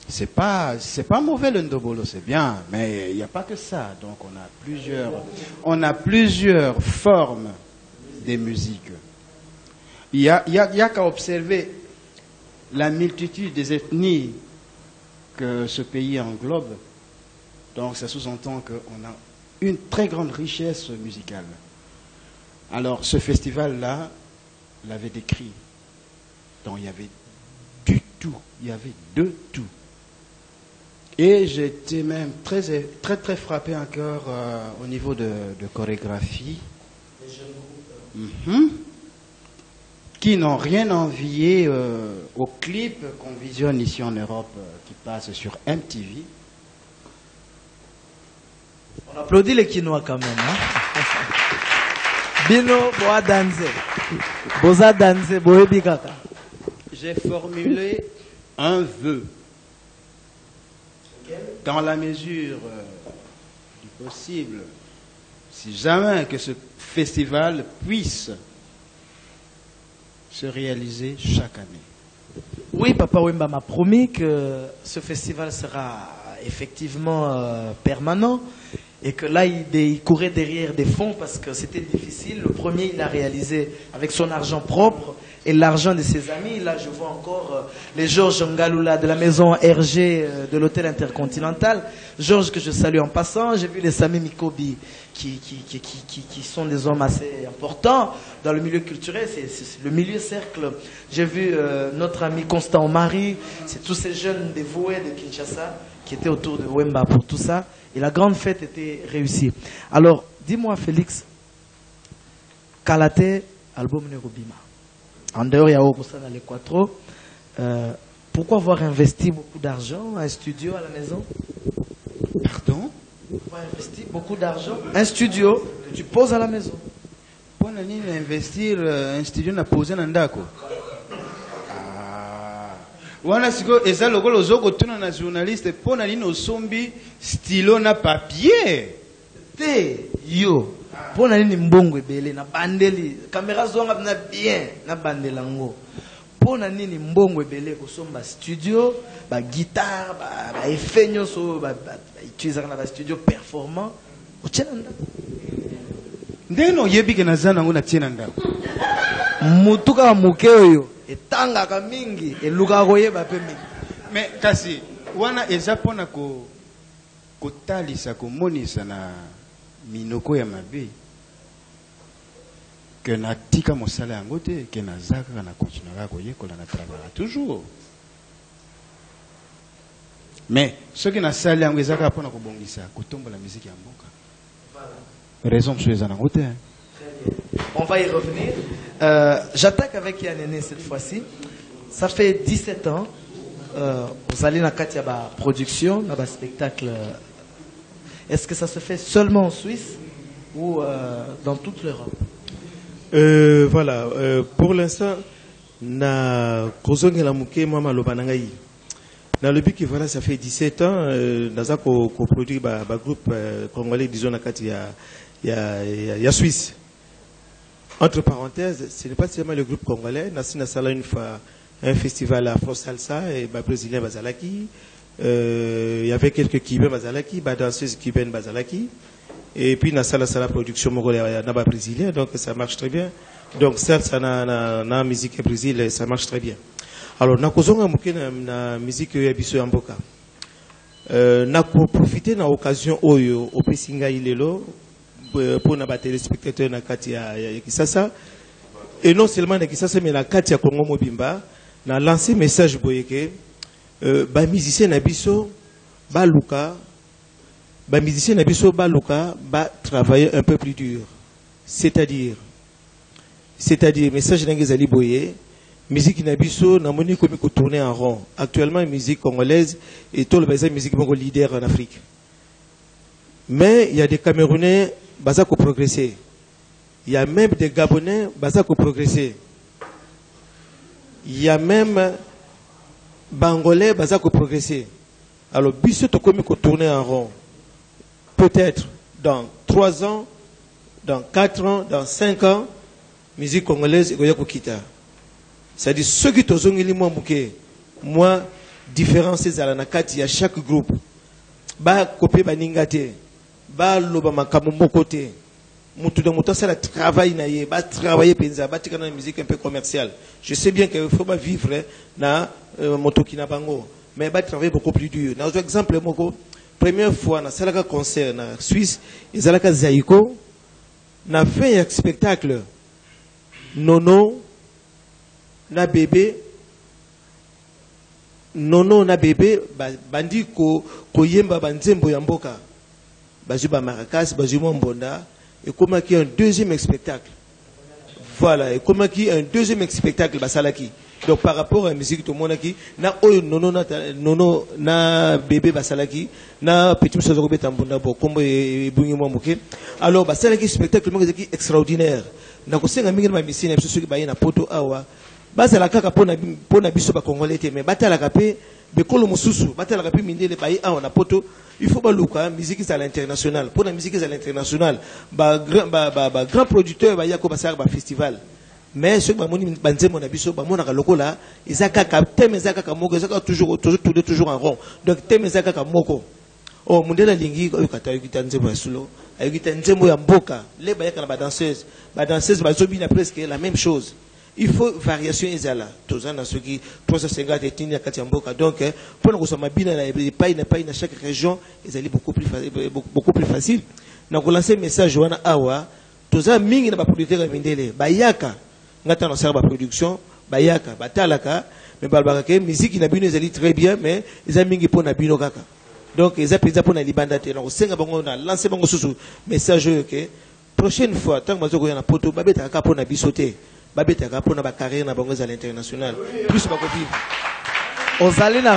C'est pas mauvais le Ndobolo, c'est bien, mais il n'y a pas que ça. Donc on a plusieurs formes de musique. Il y a qu'à observer la multitude des ethnies que ce pays englobe. Donc ça sous-entend qu'on a une très grande richesse musicale. Alors ce festival-là l'avait décrit. Donc il y avait du tout, il y avait de tout. Et j'étais même très frappé encore au niveau de chorégraphie. Qui n'ont rien envié aux clips qu'on visionne ici en Europe, qui passent sur MTV. On applaudit les Quinois quand même. Hein? Bino, boa danse. Boza danse, boebi kaka. J'ai formulé un vœu. Dans la mesure du possible, si jamais que ce festival puisse se réaliser chaque année. Oui, Papa Wemba m'a promis que ce festival sera effectivement permanent et que là, il courait derrière des fonds parce que c'était difficile. Le premier, il l'a réalisé avec son argent propre et l'argent de ses amis. Là, je vois encore les Georges Ngaloula de la maison RG de l'hôtel Intercontinental. Georges que je salue en passant. J'ai vu les Sami Mikobi qui sont des hommes assez importants dans le milieu culturel. C'est le milieu cercle. J'ai vu notre ami Constant Omari. C'est tous ces jeunes dévoués de Kinshasa qui étaient autour de Wemba pour tout ça. Et la grande fête était réussie. Alors, dis-moi Félix, Kalate, album Nerobima. En dehors, il y a Okosan à l'Equatro. Pourquoi avoir investi beaucoup d'argent, un studio à la maison? Pardon? Pourquoi investir beaucoup d'argent? Un studio que tu poses à la maison. Pour investir un studio na poser nandako. Wana siko eza lokolo zoko tuna na journaliste pona lino sombi stylo na papier. Te yo. Pona nini mbongo ebele na bandeli caméra zonga na bien na bandela ngo. Pona nini mbongo ebele kosomba studio, ba guitare, ba effet so ba utiliser na ba studio performant. Ochena nda. Ndeno yebike na zana ngo na tiena nda. Mutuka wa mukeo yo etangaka mingi eluka koyeba pe mingi. Mais kasi wana eza pona kotalisa komonisa na minoko ya mabe que na tika mosala yango te que na zaka na continuera koyekola na travailler toujours. Mais ce qui na sali yango ezaka pona kobongisa kotombola musique ya mboka. Raison monsieur ezana te. On va y revenir. J'attaque avec Yanene cette fois-ci. Ça fait 17 ans. Vous allez dans Katia production, dans spectacle. Est-ce que ça se fait seulement en Suisse ou dans toute l'Europe? Voilà. Pour l'instant, na kozongela muke mama lobanangai. Dans le but que voilà, ça fait 17 ans, dans un co-produit groupe congolais, disons na Katia, il y a Suisse. Entre parenthèses, ce n'est pas seulement le groupe congolais. Nassina Sala une fois un festival Afro Salsa et brésilien Bazalaki. Il y avait quelques Cubains Bazalaki, danseuses cubaines Bazalaki. Et puis Nassala Sala production mongolaise naba brésilien, donc ça marche très bien. Donc ça na musique Brésil, ça marche très bien. Alors na kozonga muke na musique ya biso yamboka. Na profiter na occasion oyo opesinga ilelo pour les téléspectateurs na kati ya Kisasa et non seulement na Kisasa mais na kati ya Congo Mobimba na lancé message boyeke ba musicien na biso ba luka ba musicien na biso ba luka ba travailler un peu plus dur, c'est-à-dire message n'engezali boye musique na biso na moni comme ko tourner en rond actuellement musique congolaise et tout le bazar musique bongo leader en Afrique, mais il y a des Camerounais baza ko progresser. Il y a même des Gabonais baza ko progresser. Il y a même Bangolais baza ko progresser. Alors biso to komi ko tourner en rond. Peut-être dans 3 ans, dans 4 ans, dans 5 ans, musique congolaise ko yako kita. C'est-à-dire ceux qui tozongeli moi différences à la nakati à chaque groupe. Ba copier baningate. Ba loba makamu mokote mutu de mutu ça travail na ye ba travailler penza ba tika na musique un peu commerciale. Je sais bien qu'il faut pas vivre na moto kina bango mais ba travailler beaucoup plus dur. Dans exemple moko première fois na salaka concert na Suisse ezalaka Zaiko na fait un spectacle nono na bébé bandi ko yemba banzembo ya mboka bazu ba maracas bazu mbonda et comment qui un deuxième spectacle voilà et comment qui un deuxième spectacle basalaki donc par rapport à la musique tout le monde qui na oyo nono na bébé basalaki na petit monsieur robeta mbonda bo kombo e bungi mo moke alors basalaki spectacle mo qui extraordinaire na ko senga mingi na misine biso ki bayina poto awa bazala kaka pona biso ba congolais te mais batala kapé bekolo mususu batala kapé mindele bayi awa na poto il faut baluka musique à l'international pour la musique à l'international grand producteur ba yako basara ba festival mais ce que bamoni banzemo na biso bamona ka lokola izaka ka thème izaka ka moko izaka toujours en rond donc thème izaka ka moko oh mundela lingi ko kata yukita nzembo ya sulo ayukita nzembo ya mboka le ba yaka na ba danseuse bazobi na presque la même chose. Il faut variation ezala tous ans dans ce qui 350 etini ya kati ya mboka donc pour nous sommes bien na chaque région ezali beaucoup plus facile na ko lancer message wana awa tous ans mingi na ba producteur ya mindele bayaka ngata na sala ba production bayaka batalaka mais balbaka ke musique na bino ezali très bien mais ezali mingi pona bino kaka donc ezali peza pona libanda te donc senga bango na lancer bango susu message que prochaine fois tant mazoko na poto babeta ka pona bisote babetaka pona ba carrière na bango à l'international plus ba ko vivre ozali na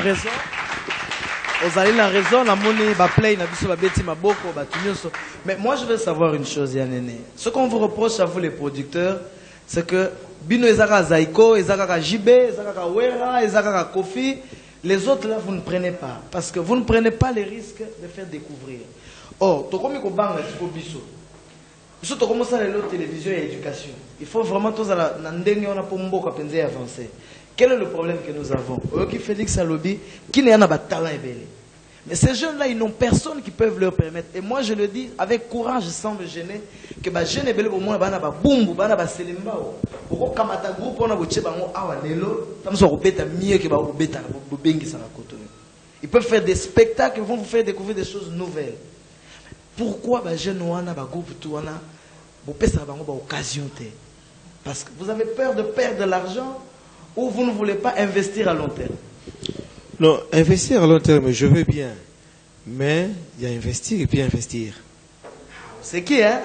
raison na moni ba play na biso ba beti maboko ba tunyoso mais moi je veux savoir une chose Yanene ce qu'on vous reproche à vous les producteurs c'est que bino ezaka Zaiko ezaka JB ezaka Wera ezaka Kofi les autres là vous ne prenez pas parce que vous ne prenez pas les risques de faire découvrir oh to komi ko banga tiko biso surtout comme ça la télévision et l'éducation. Il faut vraiment tous à avancer. Quel est le problème que nous avons? Qui Félix Alobi, qui n'est pas talent éveillé. Mais ces jeunes-là, ils n'ont personne qui peut leur permettre. Et moi, je le dis avec courage, sans me gêner, que les jeunes éveillés au moins, ils ont boum, ils ont selimba. Pourquoi kamata groupe on a boché bango awa nelo, tam so robeta mieux que ba robeta bengi sana kotono. Ils peuvent faire des spectacles, ils vont vous faire découvrir des choses nouvelles. Pourquoi les jeunes wana ba groupe tout wana vous pèsez ba occasion té? Parce que vous avez peur de perdre de l'argent ou vous ne voulez pas investir à long terme? Non, investir à long terme, je veux bien. Mais il y a investir et puis investir. C'est qui, hein?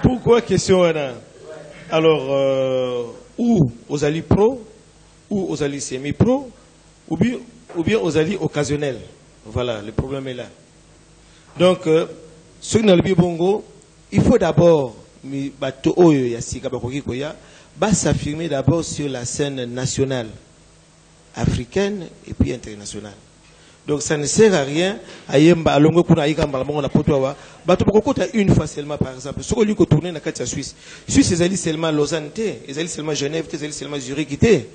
Pourquoi question wana? Alors, ou aux alliés pro, ou aux alliés semi-pro, ou bien aux alliés occasionnels. Voilà, le problème est là. Donc, ce qui est le bongo, il faut d'abord s'affirmer d'abord sur la scène nationale, africaine et puis internationale. Donc, ça ne sert à rien à yemba longo kuna ika mbalamo na potowa. Bato boko ta une fois seulement par exemple. Ce que lui ko tourner na kati Suisse. Suisse ezali seulement Lausanne té, ezali seulement Genève té, ezali seulement Zurich té.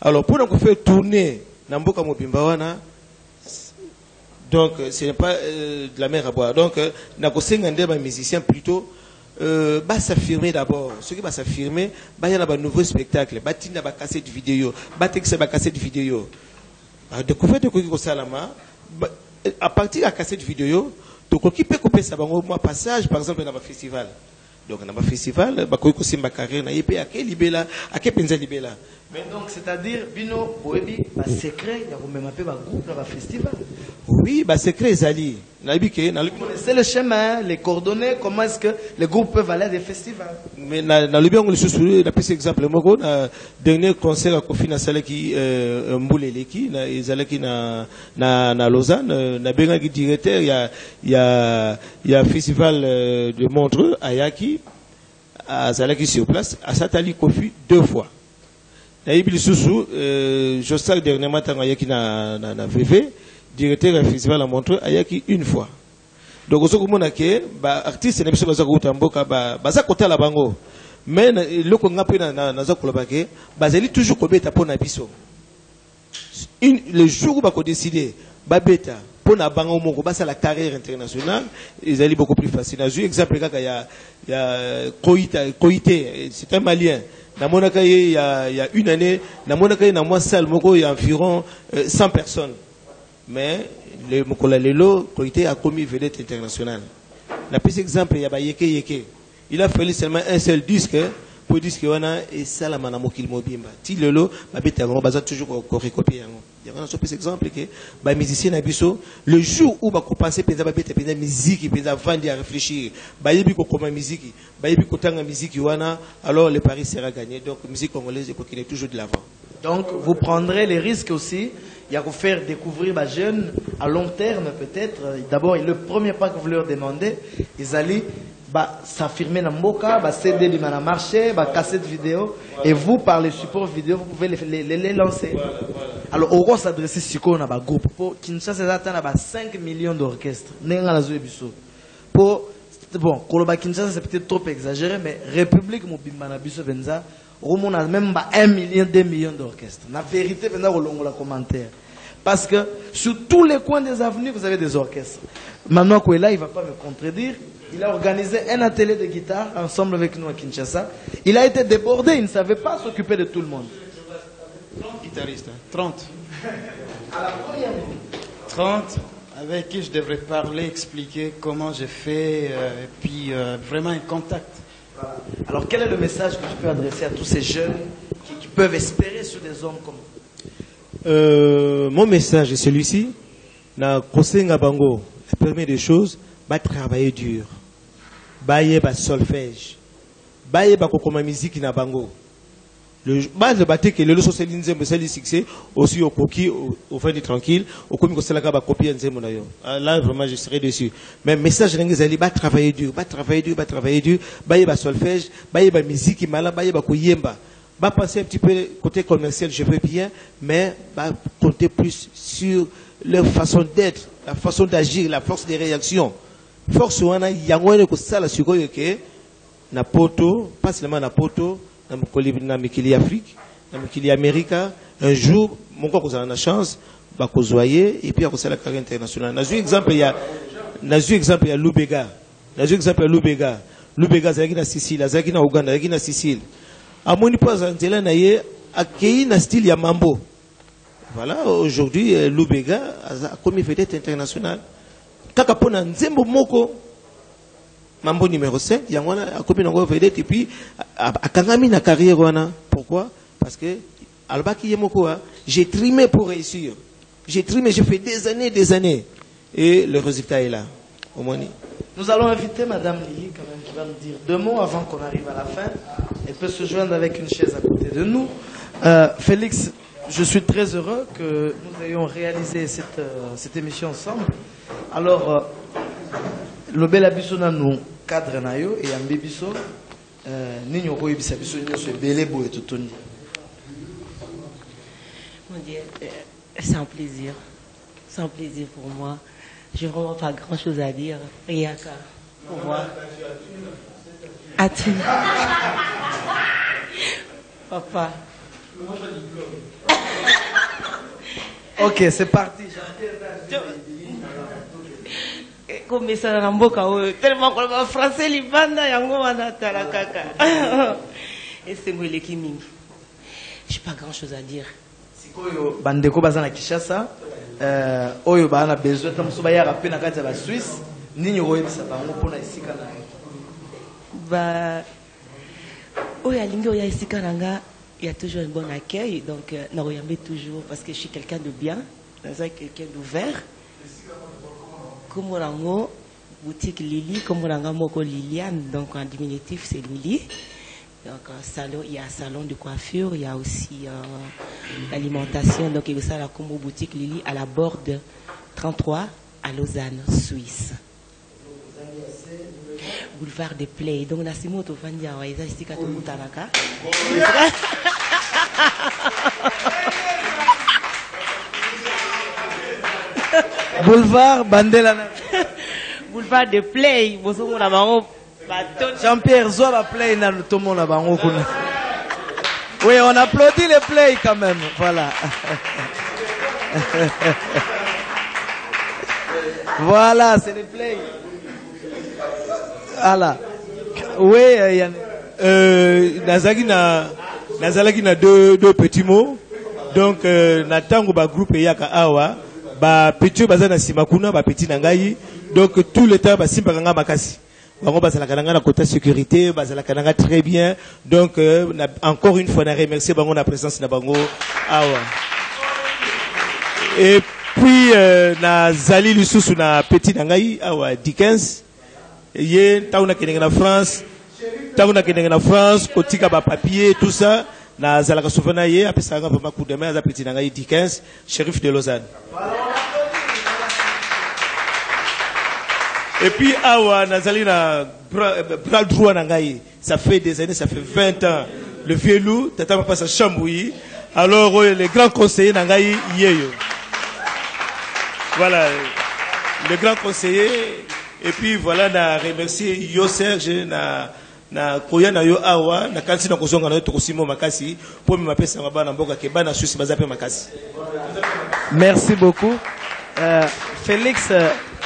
Alors pour nous faire tourner na mboka mobimba wana donc ce n'est pas de la mer à boire. Donc na ko senga ndeba musicien plutôt s'affirmer d'abord. Ce qui va s'affirmer, il y a un nouveau spectacle, il y a cassette vidéo, cassette vidéo. Découvrir de quoi salama, à partir de la cassette vidéo, donc qui peut couper ça passage par exemple dans un festival. Donc dans un festival, il y a une carrière, il y a libéla. Mais donc, c'est-à-dire, Bino, Boebi, secret, il y a même un peu un groupe dans un festival. Oui, secret, Zali. C'est le chemin, les coordonnées, comment est-ce que les groupes peuvent aller à des festivals. Mais dans le bien, on le plus exemple, le dernier concert à Kofi Nasalaki, Mbouleleki, Izalaki na Lausanne, na bien directeur, il y a un festival de Montreux, à Yaki, à Zalaki sur place, à Satali Kofi 2 fois. Je sais dernièrement Yaki na VV, directeur du festival à Montreux, Yaki une fois. Donc, ce que je artiste ne peut pas faire mboka baza kota la bango. Mais le konga pe na za kolobake, bazali toujours kobeta pona biso. Le jour où ba ko décider babeta pona bango moko basa la carrière internationale, ils allaient beaucoup plus facile. J'ai exemple kaka il y a Koité, c'est un Malien. Namonaka il y a une année, namonaka na moi salle moko il y a environ 100 personnes. Mais le mokola lelo qualité a commis vedette internationale. La plus exemple il y a Yeke Yeke. Il a fallu seulement un seul disque pour disque wana et ça la mana mokil mobimba. Ti lelo ba beta ngo baza toujours recopier yango. Il y a un autre exemple que ba musicien na biso le jour où ba ko penser penza ba beta penza musique penza vandi à réfléchir. Ba yebi ko koma musique, ba yebi ko tanga musique wana, alors le pari sera gagné. Donc musique congolaise faut qu'il est toujours de l'avant. Donc vous prendrez les risques aussi. Il y a qu'à faire découvrir les jeunes à long terme peut-être. D'abord, le premier pas que vous leur demandez, ils allaient s'affirmer dans Mboka, CD dans le marché, cassette vidéo. Et vous, par les supports vidéo, vous pouvez les lancer. Alors, on va s'adresser sur un groupe. Pour Kinshasa, il y a 5 millions d'orchestres. Bon, Koloba Kinshasa, c'est peut-être trop exagéré, mais République Mobimba Biso Benza, on a même 1 million, 2 millions d'orchestres. La vérité, on a la commentaire. Parce que sur tous les coins des avenues, vous avez des orchestres. Maintenant qu'il est là, il ne va pas me contredire. Il a organisé un atelier de guitare ensemble avec nous à Kinshasa. Il a été débordé, il ne savait pas s'occuper de tout le monde. 30 guitaristes, 30. À la première 30 avec qui je devrais parler, expliquer comment j'ai fait, et puis vraiment un contact. Voilà. Alors quel est le message que tu peux adresser à tous ces jeunes qui peuvent espérer sur des hommes comme vous? Mon message est celui-ci. Na Kosenga Bango, la première des choses, travailler dur. Baye ba solfège. Baye ba kokoma musique na bango. Le base de batte que le social nzembo c'est le succès aussi au coquille au fin du tranquille au comme que c'est la ba copier nzembo na yo. Là vraiment je serai dessus. Mais message ngezali ba travailler dur, ba travailler dur, ba travailler dur. Baye ba solfège, baye ba musique mala, baye ba koyemba. Ba penser un petit peu côté commercial, je veux bien, mais ba compter plus sur leur façon d'être, la façon d'agir, la force de réaction. Force wana yangwene ko sala sikoyo ke na poto, pas seulement na poto, na mikili Afrique, na mikili Amérique, un jour mon corps a la chance ba ko zoyer et puis à la carrière internationale. Na exemple il y a Lubega. Na exemple Lubega. Lubega zaki na Sicile, zaki na Uganda, zaki na Sicile. Amoni pas nzela na ye akei na style ya mambo. Voilà, aujourd'hui Lubega a commis vedette internationale. Kaka pona nzembo moko mambo numéro 5 yangwana a commis nango vedette et puis akangami na carrière wana. Pourquoi? Parce que albaki yemoko j'ai trimé pour réussir. J'ai trimé, j'ai fait des années et le résultat est là. Au moins. Nous allons inviter Madame Lili quand même qui va nous dire 2 mots avant qu'on arrive à la fin. Elle peut se joindre avec une chaise à côté de nous. Félix, je suis très heureux que nous ayons réalisé cette émission ensemble. Alors, le bel abisso na nous cadre na yo et ambi biso ninyo ko ibisa biso nyonso belé boye totoni. Mon Dieu, c'est un plaisir. C'est un plaisir pour moi. J'ai vraiment pas grand chose à dire. Riaka, pour moi. Ati. Papa. Ok, c'est parti. Comme ça dans mboka tellement que le français libanda yango wana tala kaka. Et c'est moi le kimi. J'ai pas grand chose à dire. Sikoyo bandeko bazana Kinshasa oyo bana besoin tamuso ba yara pe na kati ba Suisse nini oyebisa bango pona isika na ba oyo alingi oya isika nanga il y a toujours un bon accueil donc na oyambe toujours parce que je suis quelqu'un de bien, quelqu'un d'ouvert. Comme Rango, boutique Lili, comme Rango Moko Liliane, donc en diminutif c'est Lili. Donc salon, il y a un salon de coiffure, il y a aussi l'alimentation, donc il y a ça la comme boutique Lili à la Borde 33 à Lausanne, Suisse. Boulevard des Play. Donc na simo to fandia wa iza sika to mutanaka. Boulevard Bandela. Boulevard de Play. Jean-Pierre Zola Play na tout le monde là-bas. Oui, on applaudit les Play quand même. Voilà. Voilà, c'est les Play. Voilà. Oui, Yann. Nazalaki na deux petits mots. Donc, na tango ba groupe yaka awa. ba petit bazana simakuna ba petit nangai donc tout le temps ba simba kanga makasi bango bazala kananga na côté sécurité bazala kananga très bien donc encore une fois na remercier bango na présence na bango awa et puis na zali lisusu na petit nangai awa Dickens ye tauna kenenge na France kotika ba papier tout ça na zalaka souvena ye apesa nga vraiment coup de main za petit nangai Dickens shérif de Lausanne. Et puis awa nazali na bras droit nangai ça fait des années, ça fait 20 ans le vieux loup tata papa sa chambouille alors les grands conseillers nangai yeyo voilà le grand conseiller et puis voilà na remercier yo Serge na koya na yo awa na kansi na kozonga na yo tokosimo makasi po me mapesa mabana mboka ke bana susi bazape makasi. Merci beaucoup. Félix,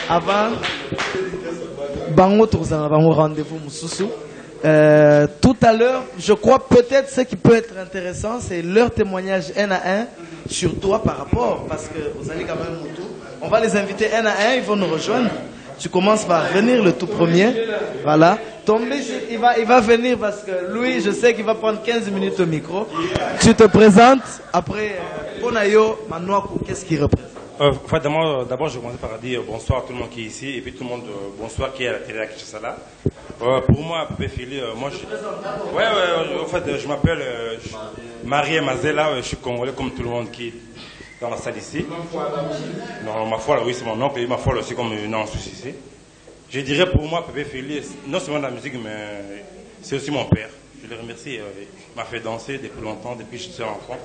avant bango tozana bango rendez-vous mususu. Tout à l'heure, je crois peut-être ce qui peut être intéressant, c'est leur témoignage un à un sur toi par rapport, parce que vous allez quand même au tour. On va les inviter un à un, ils vont nous rejoindre. Tu commences par venir le tout premier. Voilà. Tomber, il va venir parce que lui, je sais qu'il va prendre 15 minutes au micro. Tu te présentes. Après, Ponayo, Manouakou, qu'est-ce qu'il représente? D'abord, je commence par dire bonsoir à tout le monde qui est ici et puis tout le monde bonsoir qui est à la télé à Kinshasa. Pour moi, Pépé Fili, moi je m'appelle Marie Mazela, je suis congolais comme tout le monde qui est dans la salle ici. Non, ma foi, oui, c'est mon oncle et ma foi aussi comme une en Suisse ici. Je dirais pour moi, Pépé Fili, non seulement de la musique, mais c'est aussi mon père. Je le remercie, il m'a fait danser depuis longtemps, depuis que je suis enfant.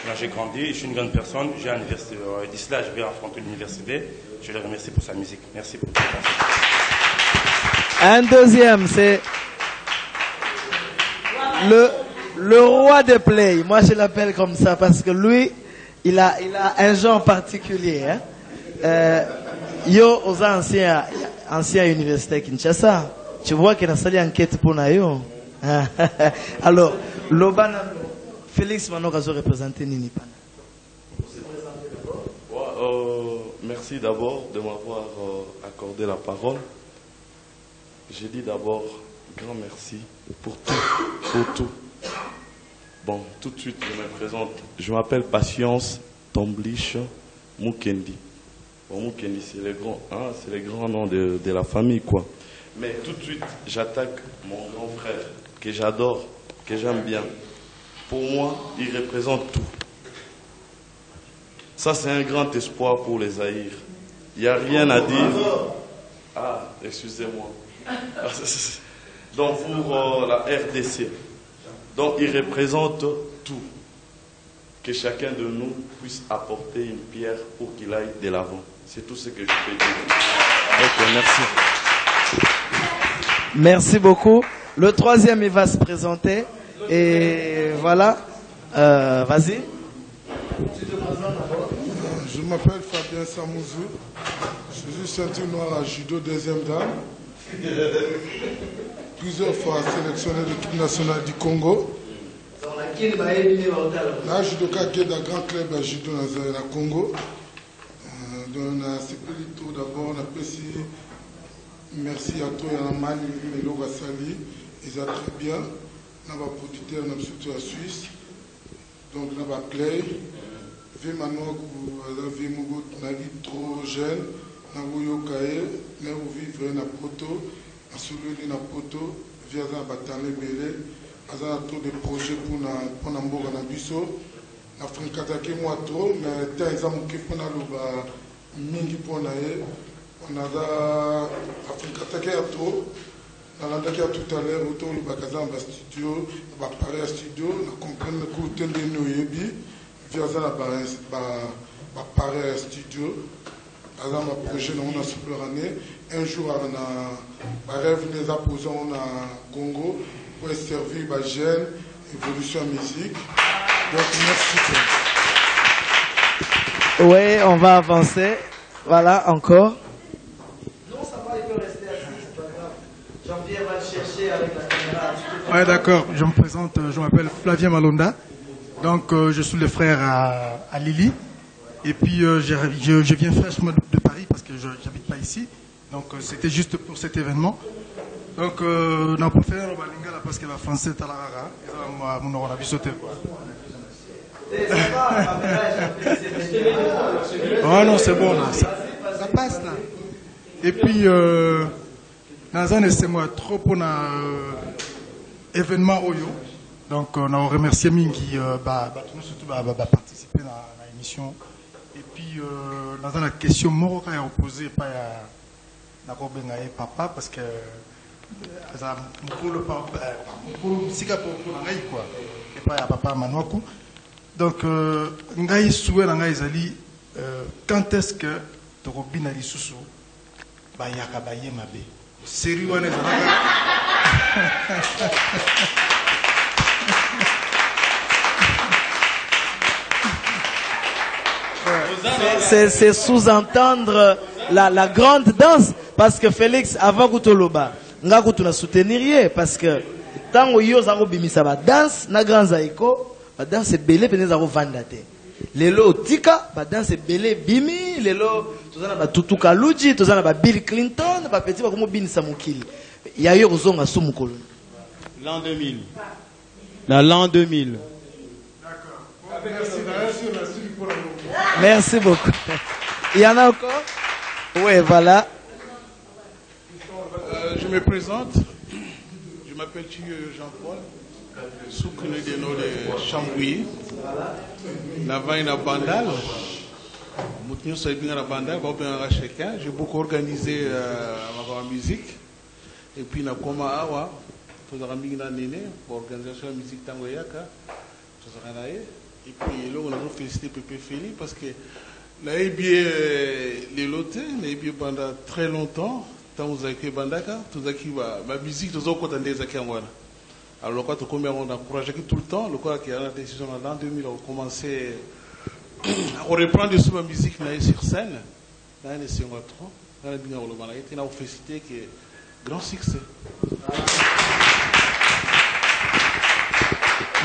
Là, j'ai grandi, je suis une grande personne, j'ai à l'université. D'ici là, je vais affronter l'université. Je le remercie pour sa musique. Merci beaucoup. Un deuxième, c'est le roi de play. Moi, je l'appelle comme ça parce que lui, il a un genre particulier. Hein? Yo, aux anciens universités Kinshasa, tu vois qu'il a sali enquête pour Nayo. Alors, Lobana, Félix Manokazo représenté Nini Pana. Merci d'abord de m'avoir accordé la parole. J'ai dit d'abord grand merci pour tout. Bon, tout de suite, je me présente. Je m'appelle Patience Tomblich Mukendi. Bon, Mukendi, c'est les grands noms de la famille, quoi. Mais tout de suite, j'attaque mon grand frère, que j'adore, que j'aime bien. Pour moi, il représente tout. Ça, c'est un grand espoir pour les Zaïre. Il n'y a rien à dire. Ah, excusez-moi. Donc, pour la RDC. Donc, il représente tout. Que chacun de nous puisse apporter une pierre pour qu'il aille de l'avant. C'est tout ce que je peux dire. Ok, merci. Merci beaucoup. Le troisième, il va se présenter. Et voilà. Vas-y. Je m'appelle Fabien Samouzou. Je suis ceinture noire à judo deuxième dame. Plusieurs fois sélectionné de l'équipe nationale du Congo. Là, judoka qui est dans grand club à judo dans le Congo. Donc, on a tout d'abord, on a apprécié. Merci à toi, il y a un mal, mais l'eau va salir. Ils sont très bien. On a producteur, on a surtout la Suisse. Donc, on a Clay. Vu maintenant que vous avez trop jeune, on a vu que vous vivez dans Poto, à celui de Poto, via un bataille belé, à un tour de projet pour Namboga Nabiso. Na Frankatake moi trop, mais tant ils ont qui pour le mingi pour naé. On a Frankatake à trop. On a tout à l'heure autour du Bakazan studio, l'appareil studio, on comprend le côté de nous yebi. Via l'appareil studio, par exemple, le projet on a super année. Un jour, on a rêve les apposants au Congo pour servir la jeune évolution musique. Donc, merci. Oui, on va avancer. Voilà, encore. Non, ça va, il peut rester assis, c'est pas grave. Jean-Pierre va le chercher avec la caméra. Oui, d'accord. Je me présente, je m'appelle Flavien Malonda. Donc, je suis le frère à Lili. Et puis je viens fraîchement de Paris parce que je n'habite pas ici. Donc c'était juste pour cet événement. Donc on préféré la parce que la français est à la rara. On aura sauté quoi. Oh non, c'est bon là. Ça passe là. Et puis dans un c'est moi trop pour événement Oyo. Donc on a remercié Mingi surtout participer à l'émission. Et puis dans une question Moroka est opposé pas à papa parce que papa Manouakou. Donc ngai souhait ngai ezali quand est-ce que Torobina lisusu ba yaka ba ye mabe sérieux wana c'est sous-entendre la grande danse parce que Félix avant Koutoloba nga kutuna soutenir parce que tango yo za ko bimisa ba danse na grand zaiko ba danse belé pene za ko vanda te lelo tika ba danse belé bimi lelo tozana ba Tutu Kaluji tozana ba Bill Clinton ba petit ba ko binisa mokili ya yo kozonga su mukolo l'an 2000 l'an 2000. Merci beaucoup. Il y en a encore? Oui, voilà. Je me présente. Je m'appelle Jean-Paul. Soukouné des noms de Chambouilly. Navaina Bandal. Moutinho Saïbina la Bandal. J'ai beaucoup organisé ma musique. Et puis, na Koma Awa. Pour l'organisation de la musique Tangoyaka. Et puis là, on a félicité Pépé Félix parce que là, il y a les lotés, il y a pendant très longtemps, tant vous avez bandaka, tout ça qui va, ma musique, tout ça, on a des acquis. Alors, quand on a encouragé tout le temps, le quoi qui a la décision en l'an 2000, on a commencé à reprendre ma musique sur scène. Là, on est on a félicité qui est grand succès.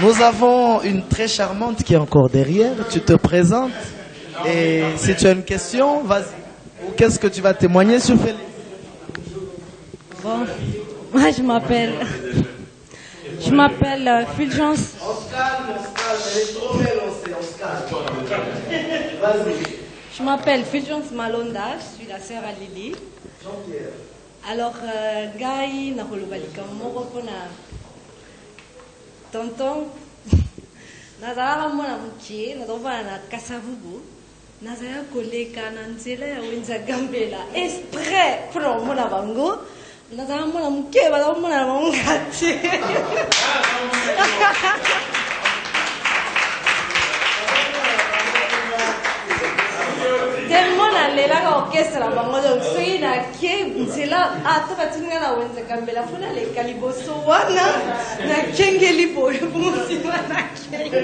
Nous avons une très charmante qui est encore derrière. Tu te présentes. Et si tu as une question, vas-y. Ou qu'est-ce que tu vas témoigner sur Félix? Bon, moi je m'appelle Fulgence. Je m'appelle Fulgence Malonda, je suis la sœur à Lily. Alors, Gaï, Nakolobalika, Morokona. Tonton, nazala mwana mkie, nazova na kasavubu, nazaya koleka na nzela ya wenza gambela, exprès pour mwana bango, nazala mwana mkie, bazala mwana bango ngati. Tellement na lela ka orchestre bango donc soki na ke nzela ata batinga na wenza gambela funa le kaliboso wana na kengeli boyo musima na kenge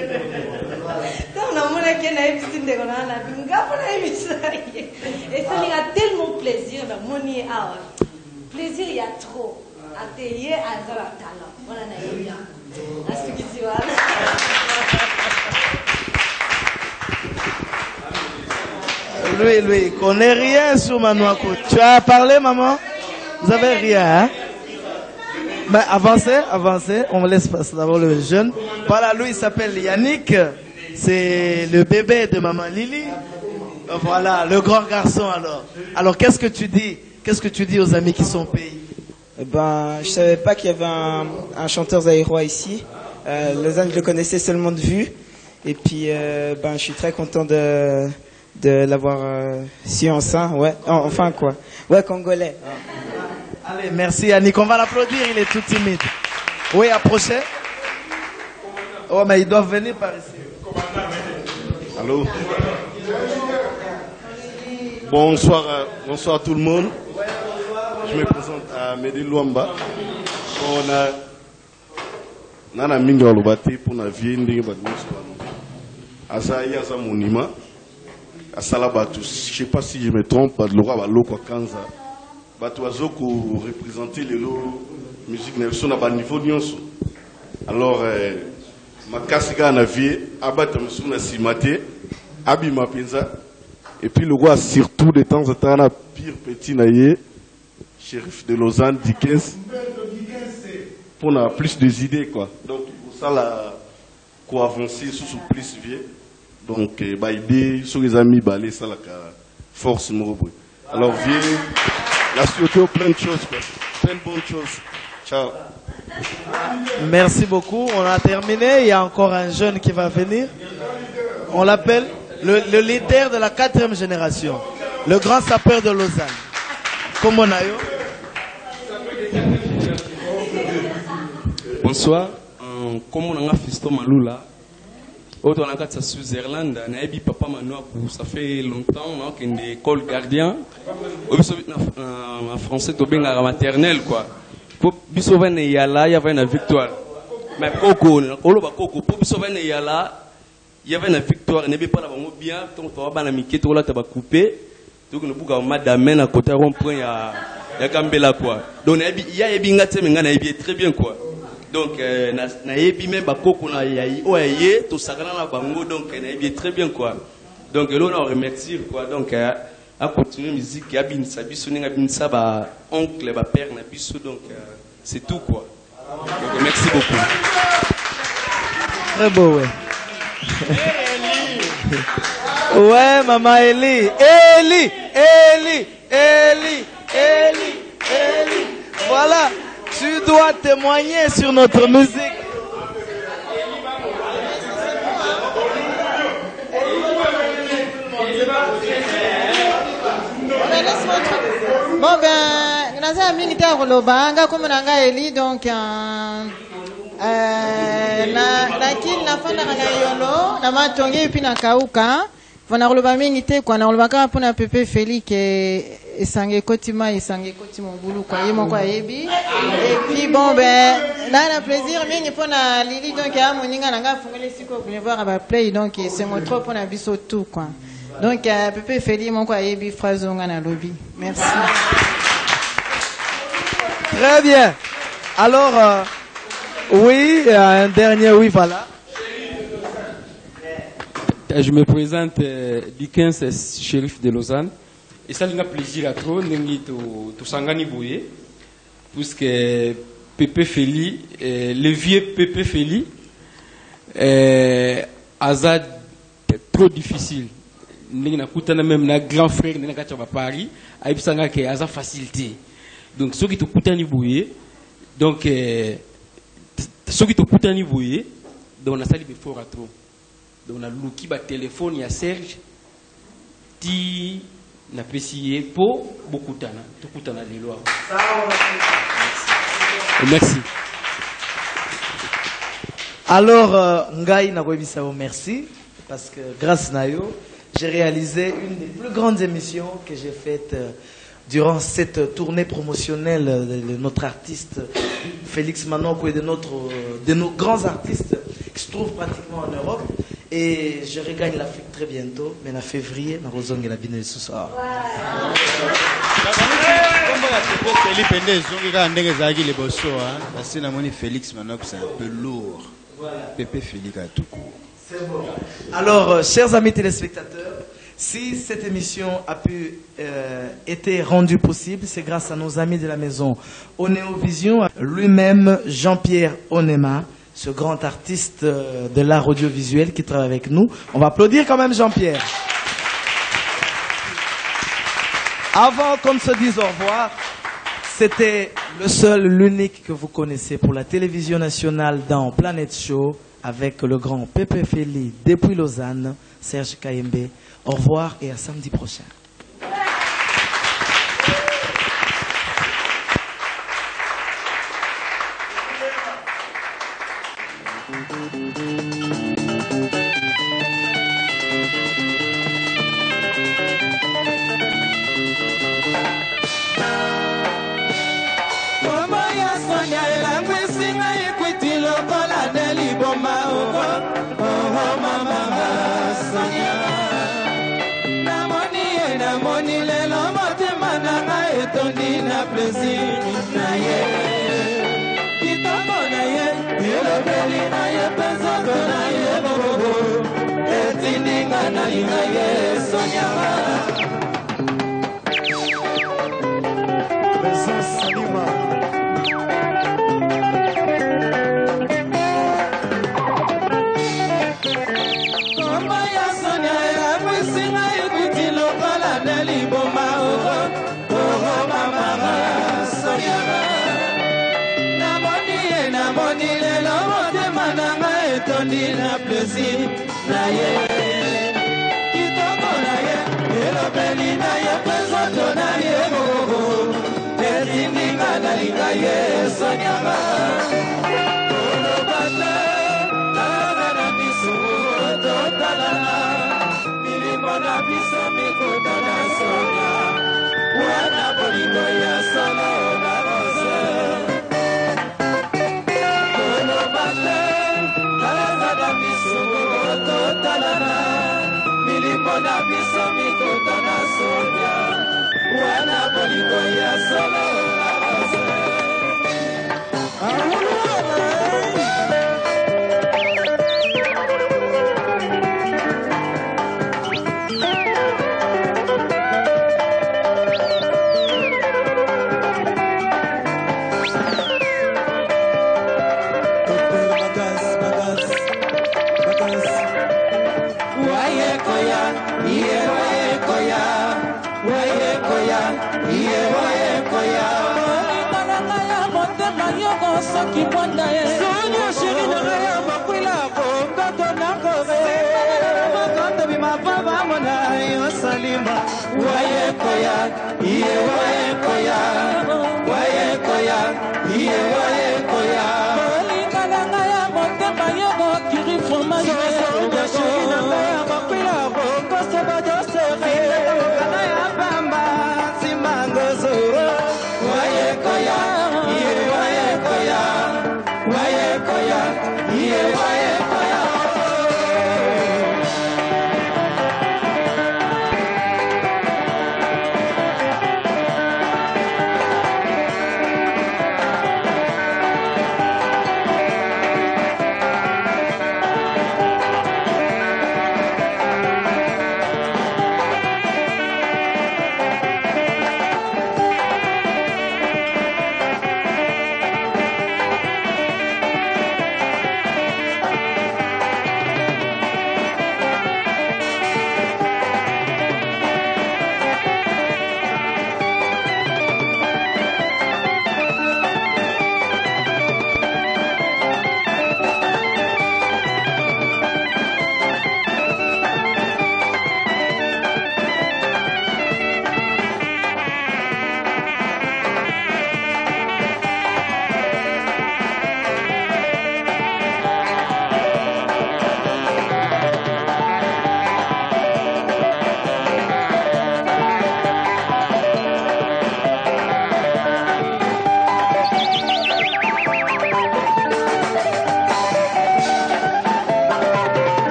donc na mona ke na ebisi ndeko na binga funa ebisa et ça il a tellement plaisir na moni awa plaisir il y a trop atelier azala talent voilà na yebia asukisi wana. Lui, il connaît rien sur Manouakou. Tu as parlé, maman? Vous avez rien, hein? Ben, avancez. On laisse passer d'abord le jeune. Voilà, lui, il s'appelle Yannick. C'est le bébé de maman Lily. Voilà, le grand garçon, alors. Alors, qu'est-ce que tu dis? Qu'est-ce que tu dis aux amis qui sont au pays? Ben, je savais pas qu'il y avait un chanteur zaïrois ici. Lausanne, je le connaissais seulement de vue. Et puis, ben, je suis très content de l'avoir su enfin quoi. Ouais, congolais. Allez, merci Yannick, on va l'applaudir, il est tout timide. Oui, approchez. Oh, mais ils doivent venir par ici. Allô. Bonsoir tout le monde. Je me présente à Mehdi Luamba. On a Nana Minga Lobati pour la vie ndingi badmusu. Azaï Azamunima. À Salabatu, je ne sais pas si je me trompe, Laura Baloko Kanza. Batuazo pour représenter les lots musique nelson à niveau nyonso. Alors, ma kasiga na vie, abata musuna simate, abi mapenza, Et puis le roi, surtout de temps en temps, on a pire petit naïe, shérif de Lausanne, Dickens, pour avoir plus d'idées, quoi. Donc, pour ça, là, qu'on avance sous plus vieux. Donc, bah, idée, sur les amis, bah, ça, la force, nous alors, viens, il y a surtout plein de choses, quoi. Plein de bonnes choses. Ciao. Merci beaucoup. On a terminé. Il y a encore un jeune qui va venir. On l'appelle le leader de la 4e génération. Le grand sapeur de Lausanne. Comment on a eu? Bonsoir. Comment on a Fisto Malula? Autre on a quatre Switzerland. On a eu papa Manoa. Ça fait longtemps. On a une école gardien. En français, tu bien la maternelle quoi. Pour bisoven et yala, il y avait une victoire. Mais Coco, Coco, pour bisoven et yala, il y avait une victoire. Il n'y avait pas la bonne bien. Donc tu vas pas la miquer, tu vas la couper. Donc nous pouvons madame à côté rond-point il y a Gambela quoi. Donc il y a bien très bien quoi. Donc na yebi même Coco na yayi oye tout ça na bango donc na yebi très bien quoi. Donc là on remercie quoi. Donc à continuer musique ya bin sabi soninga bin saba oncle ba père na biso donc c'est tout quoi. Donc merci beaucoup. Très beau ouais. Ouais maman Eli. Voilà, tu dois témoigner sur notre musique. Bon ben, naza militaire kolobanga comme nanga Eli donc na kili na fanda na yolo na matongi puis na kauka vona koloba mingi te kwa na kolobaka pona Pepe Feli ke esange kotima mbulu kwa yemo kwa yebi et puis bon ben là na plaisir mingi pona Lili donc ya moninga nanga fungele siko pour voir ba play donc c'est mon trop pona biso tout quoi. Donc, Pepe Feli, mon quoi, yebi phrase na lobby. Merci. Très bien. Alors, oui, un dernier oui, voilà. Je me présente, Dickens, shérif de Lausanne. Et ça, il a plaisir à trop, tout sangani bouillé, puisque Pepe Feli, le vieux Pepe Feli, Azad, trop difficile. Même na grand frère na Paris aibsanga ke aza facilité donc ceux qui te kutani bouye donc ceux qui te kutani bouye donc on a sali before trop donc on a luki ba téléphone ya Serge ti na pesier po bokutana to kutana lelo merci. Alors ngai na koyebisa merci parce que grâce na yo j'ai réalisé une des plus grandes émissions que j'ai faites durant cette tournée promotionnelle de notre artiste Félix Manoko et de nos grands artistes qui se trouvent pratiquement en Europe. Et je regagne l'Afrique très bientôt, mais en février, je vais la bine ce soir. Félix Manoko, c'est un peu lourd. Pépé Félix à tout court. Alors, chers amis téléspectateurs, si cette émission a pu être rendue possible, c'est grâce à nos amis de la maison Onéovision, lui-même Jean-Pierre Onema, ce grand artiste de l'art audiovisuel qui travaille avec nous. On va applaudir quand même Jean-Pierre. Avant qu'on ne se dise au revoir, c'était le seul, l'unique que vous connaissez pour la télévision nationale dans Planète Show, avec le grand Pepe Feli depuis Lausanne, Serge Kayembe. Au revoir et à samedi prochain. Sonia elobeli na plaisir na ye kitoko na ye elobeli na ye pezoto na ye moko etindinga nalinga ye sonyanga olobate talanga na biso totalana milimo na biso mikuta na sonya wana bolingo ya solo na rose olobate talanga na biso totalana milimo na biso mikuta na sonya wana bolingo ya solo na rose soki mwanda ye sonia sheri nanga ya makwila bongato na kore makondo bimavava mona yo salima waye koya iye waye koya waye koya iye waye koya bolinga nanga ya motema yoko kiri fromage sonia sheri nanga ya makwila bongoso badosere kana ya pamba simangozoro waye koya iye waye koya waye koya iye waye koya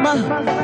Mama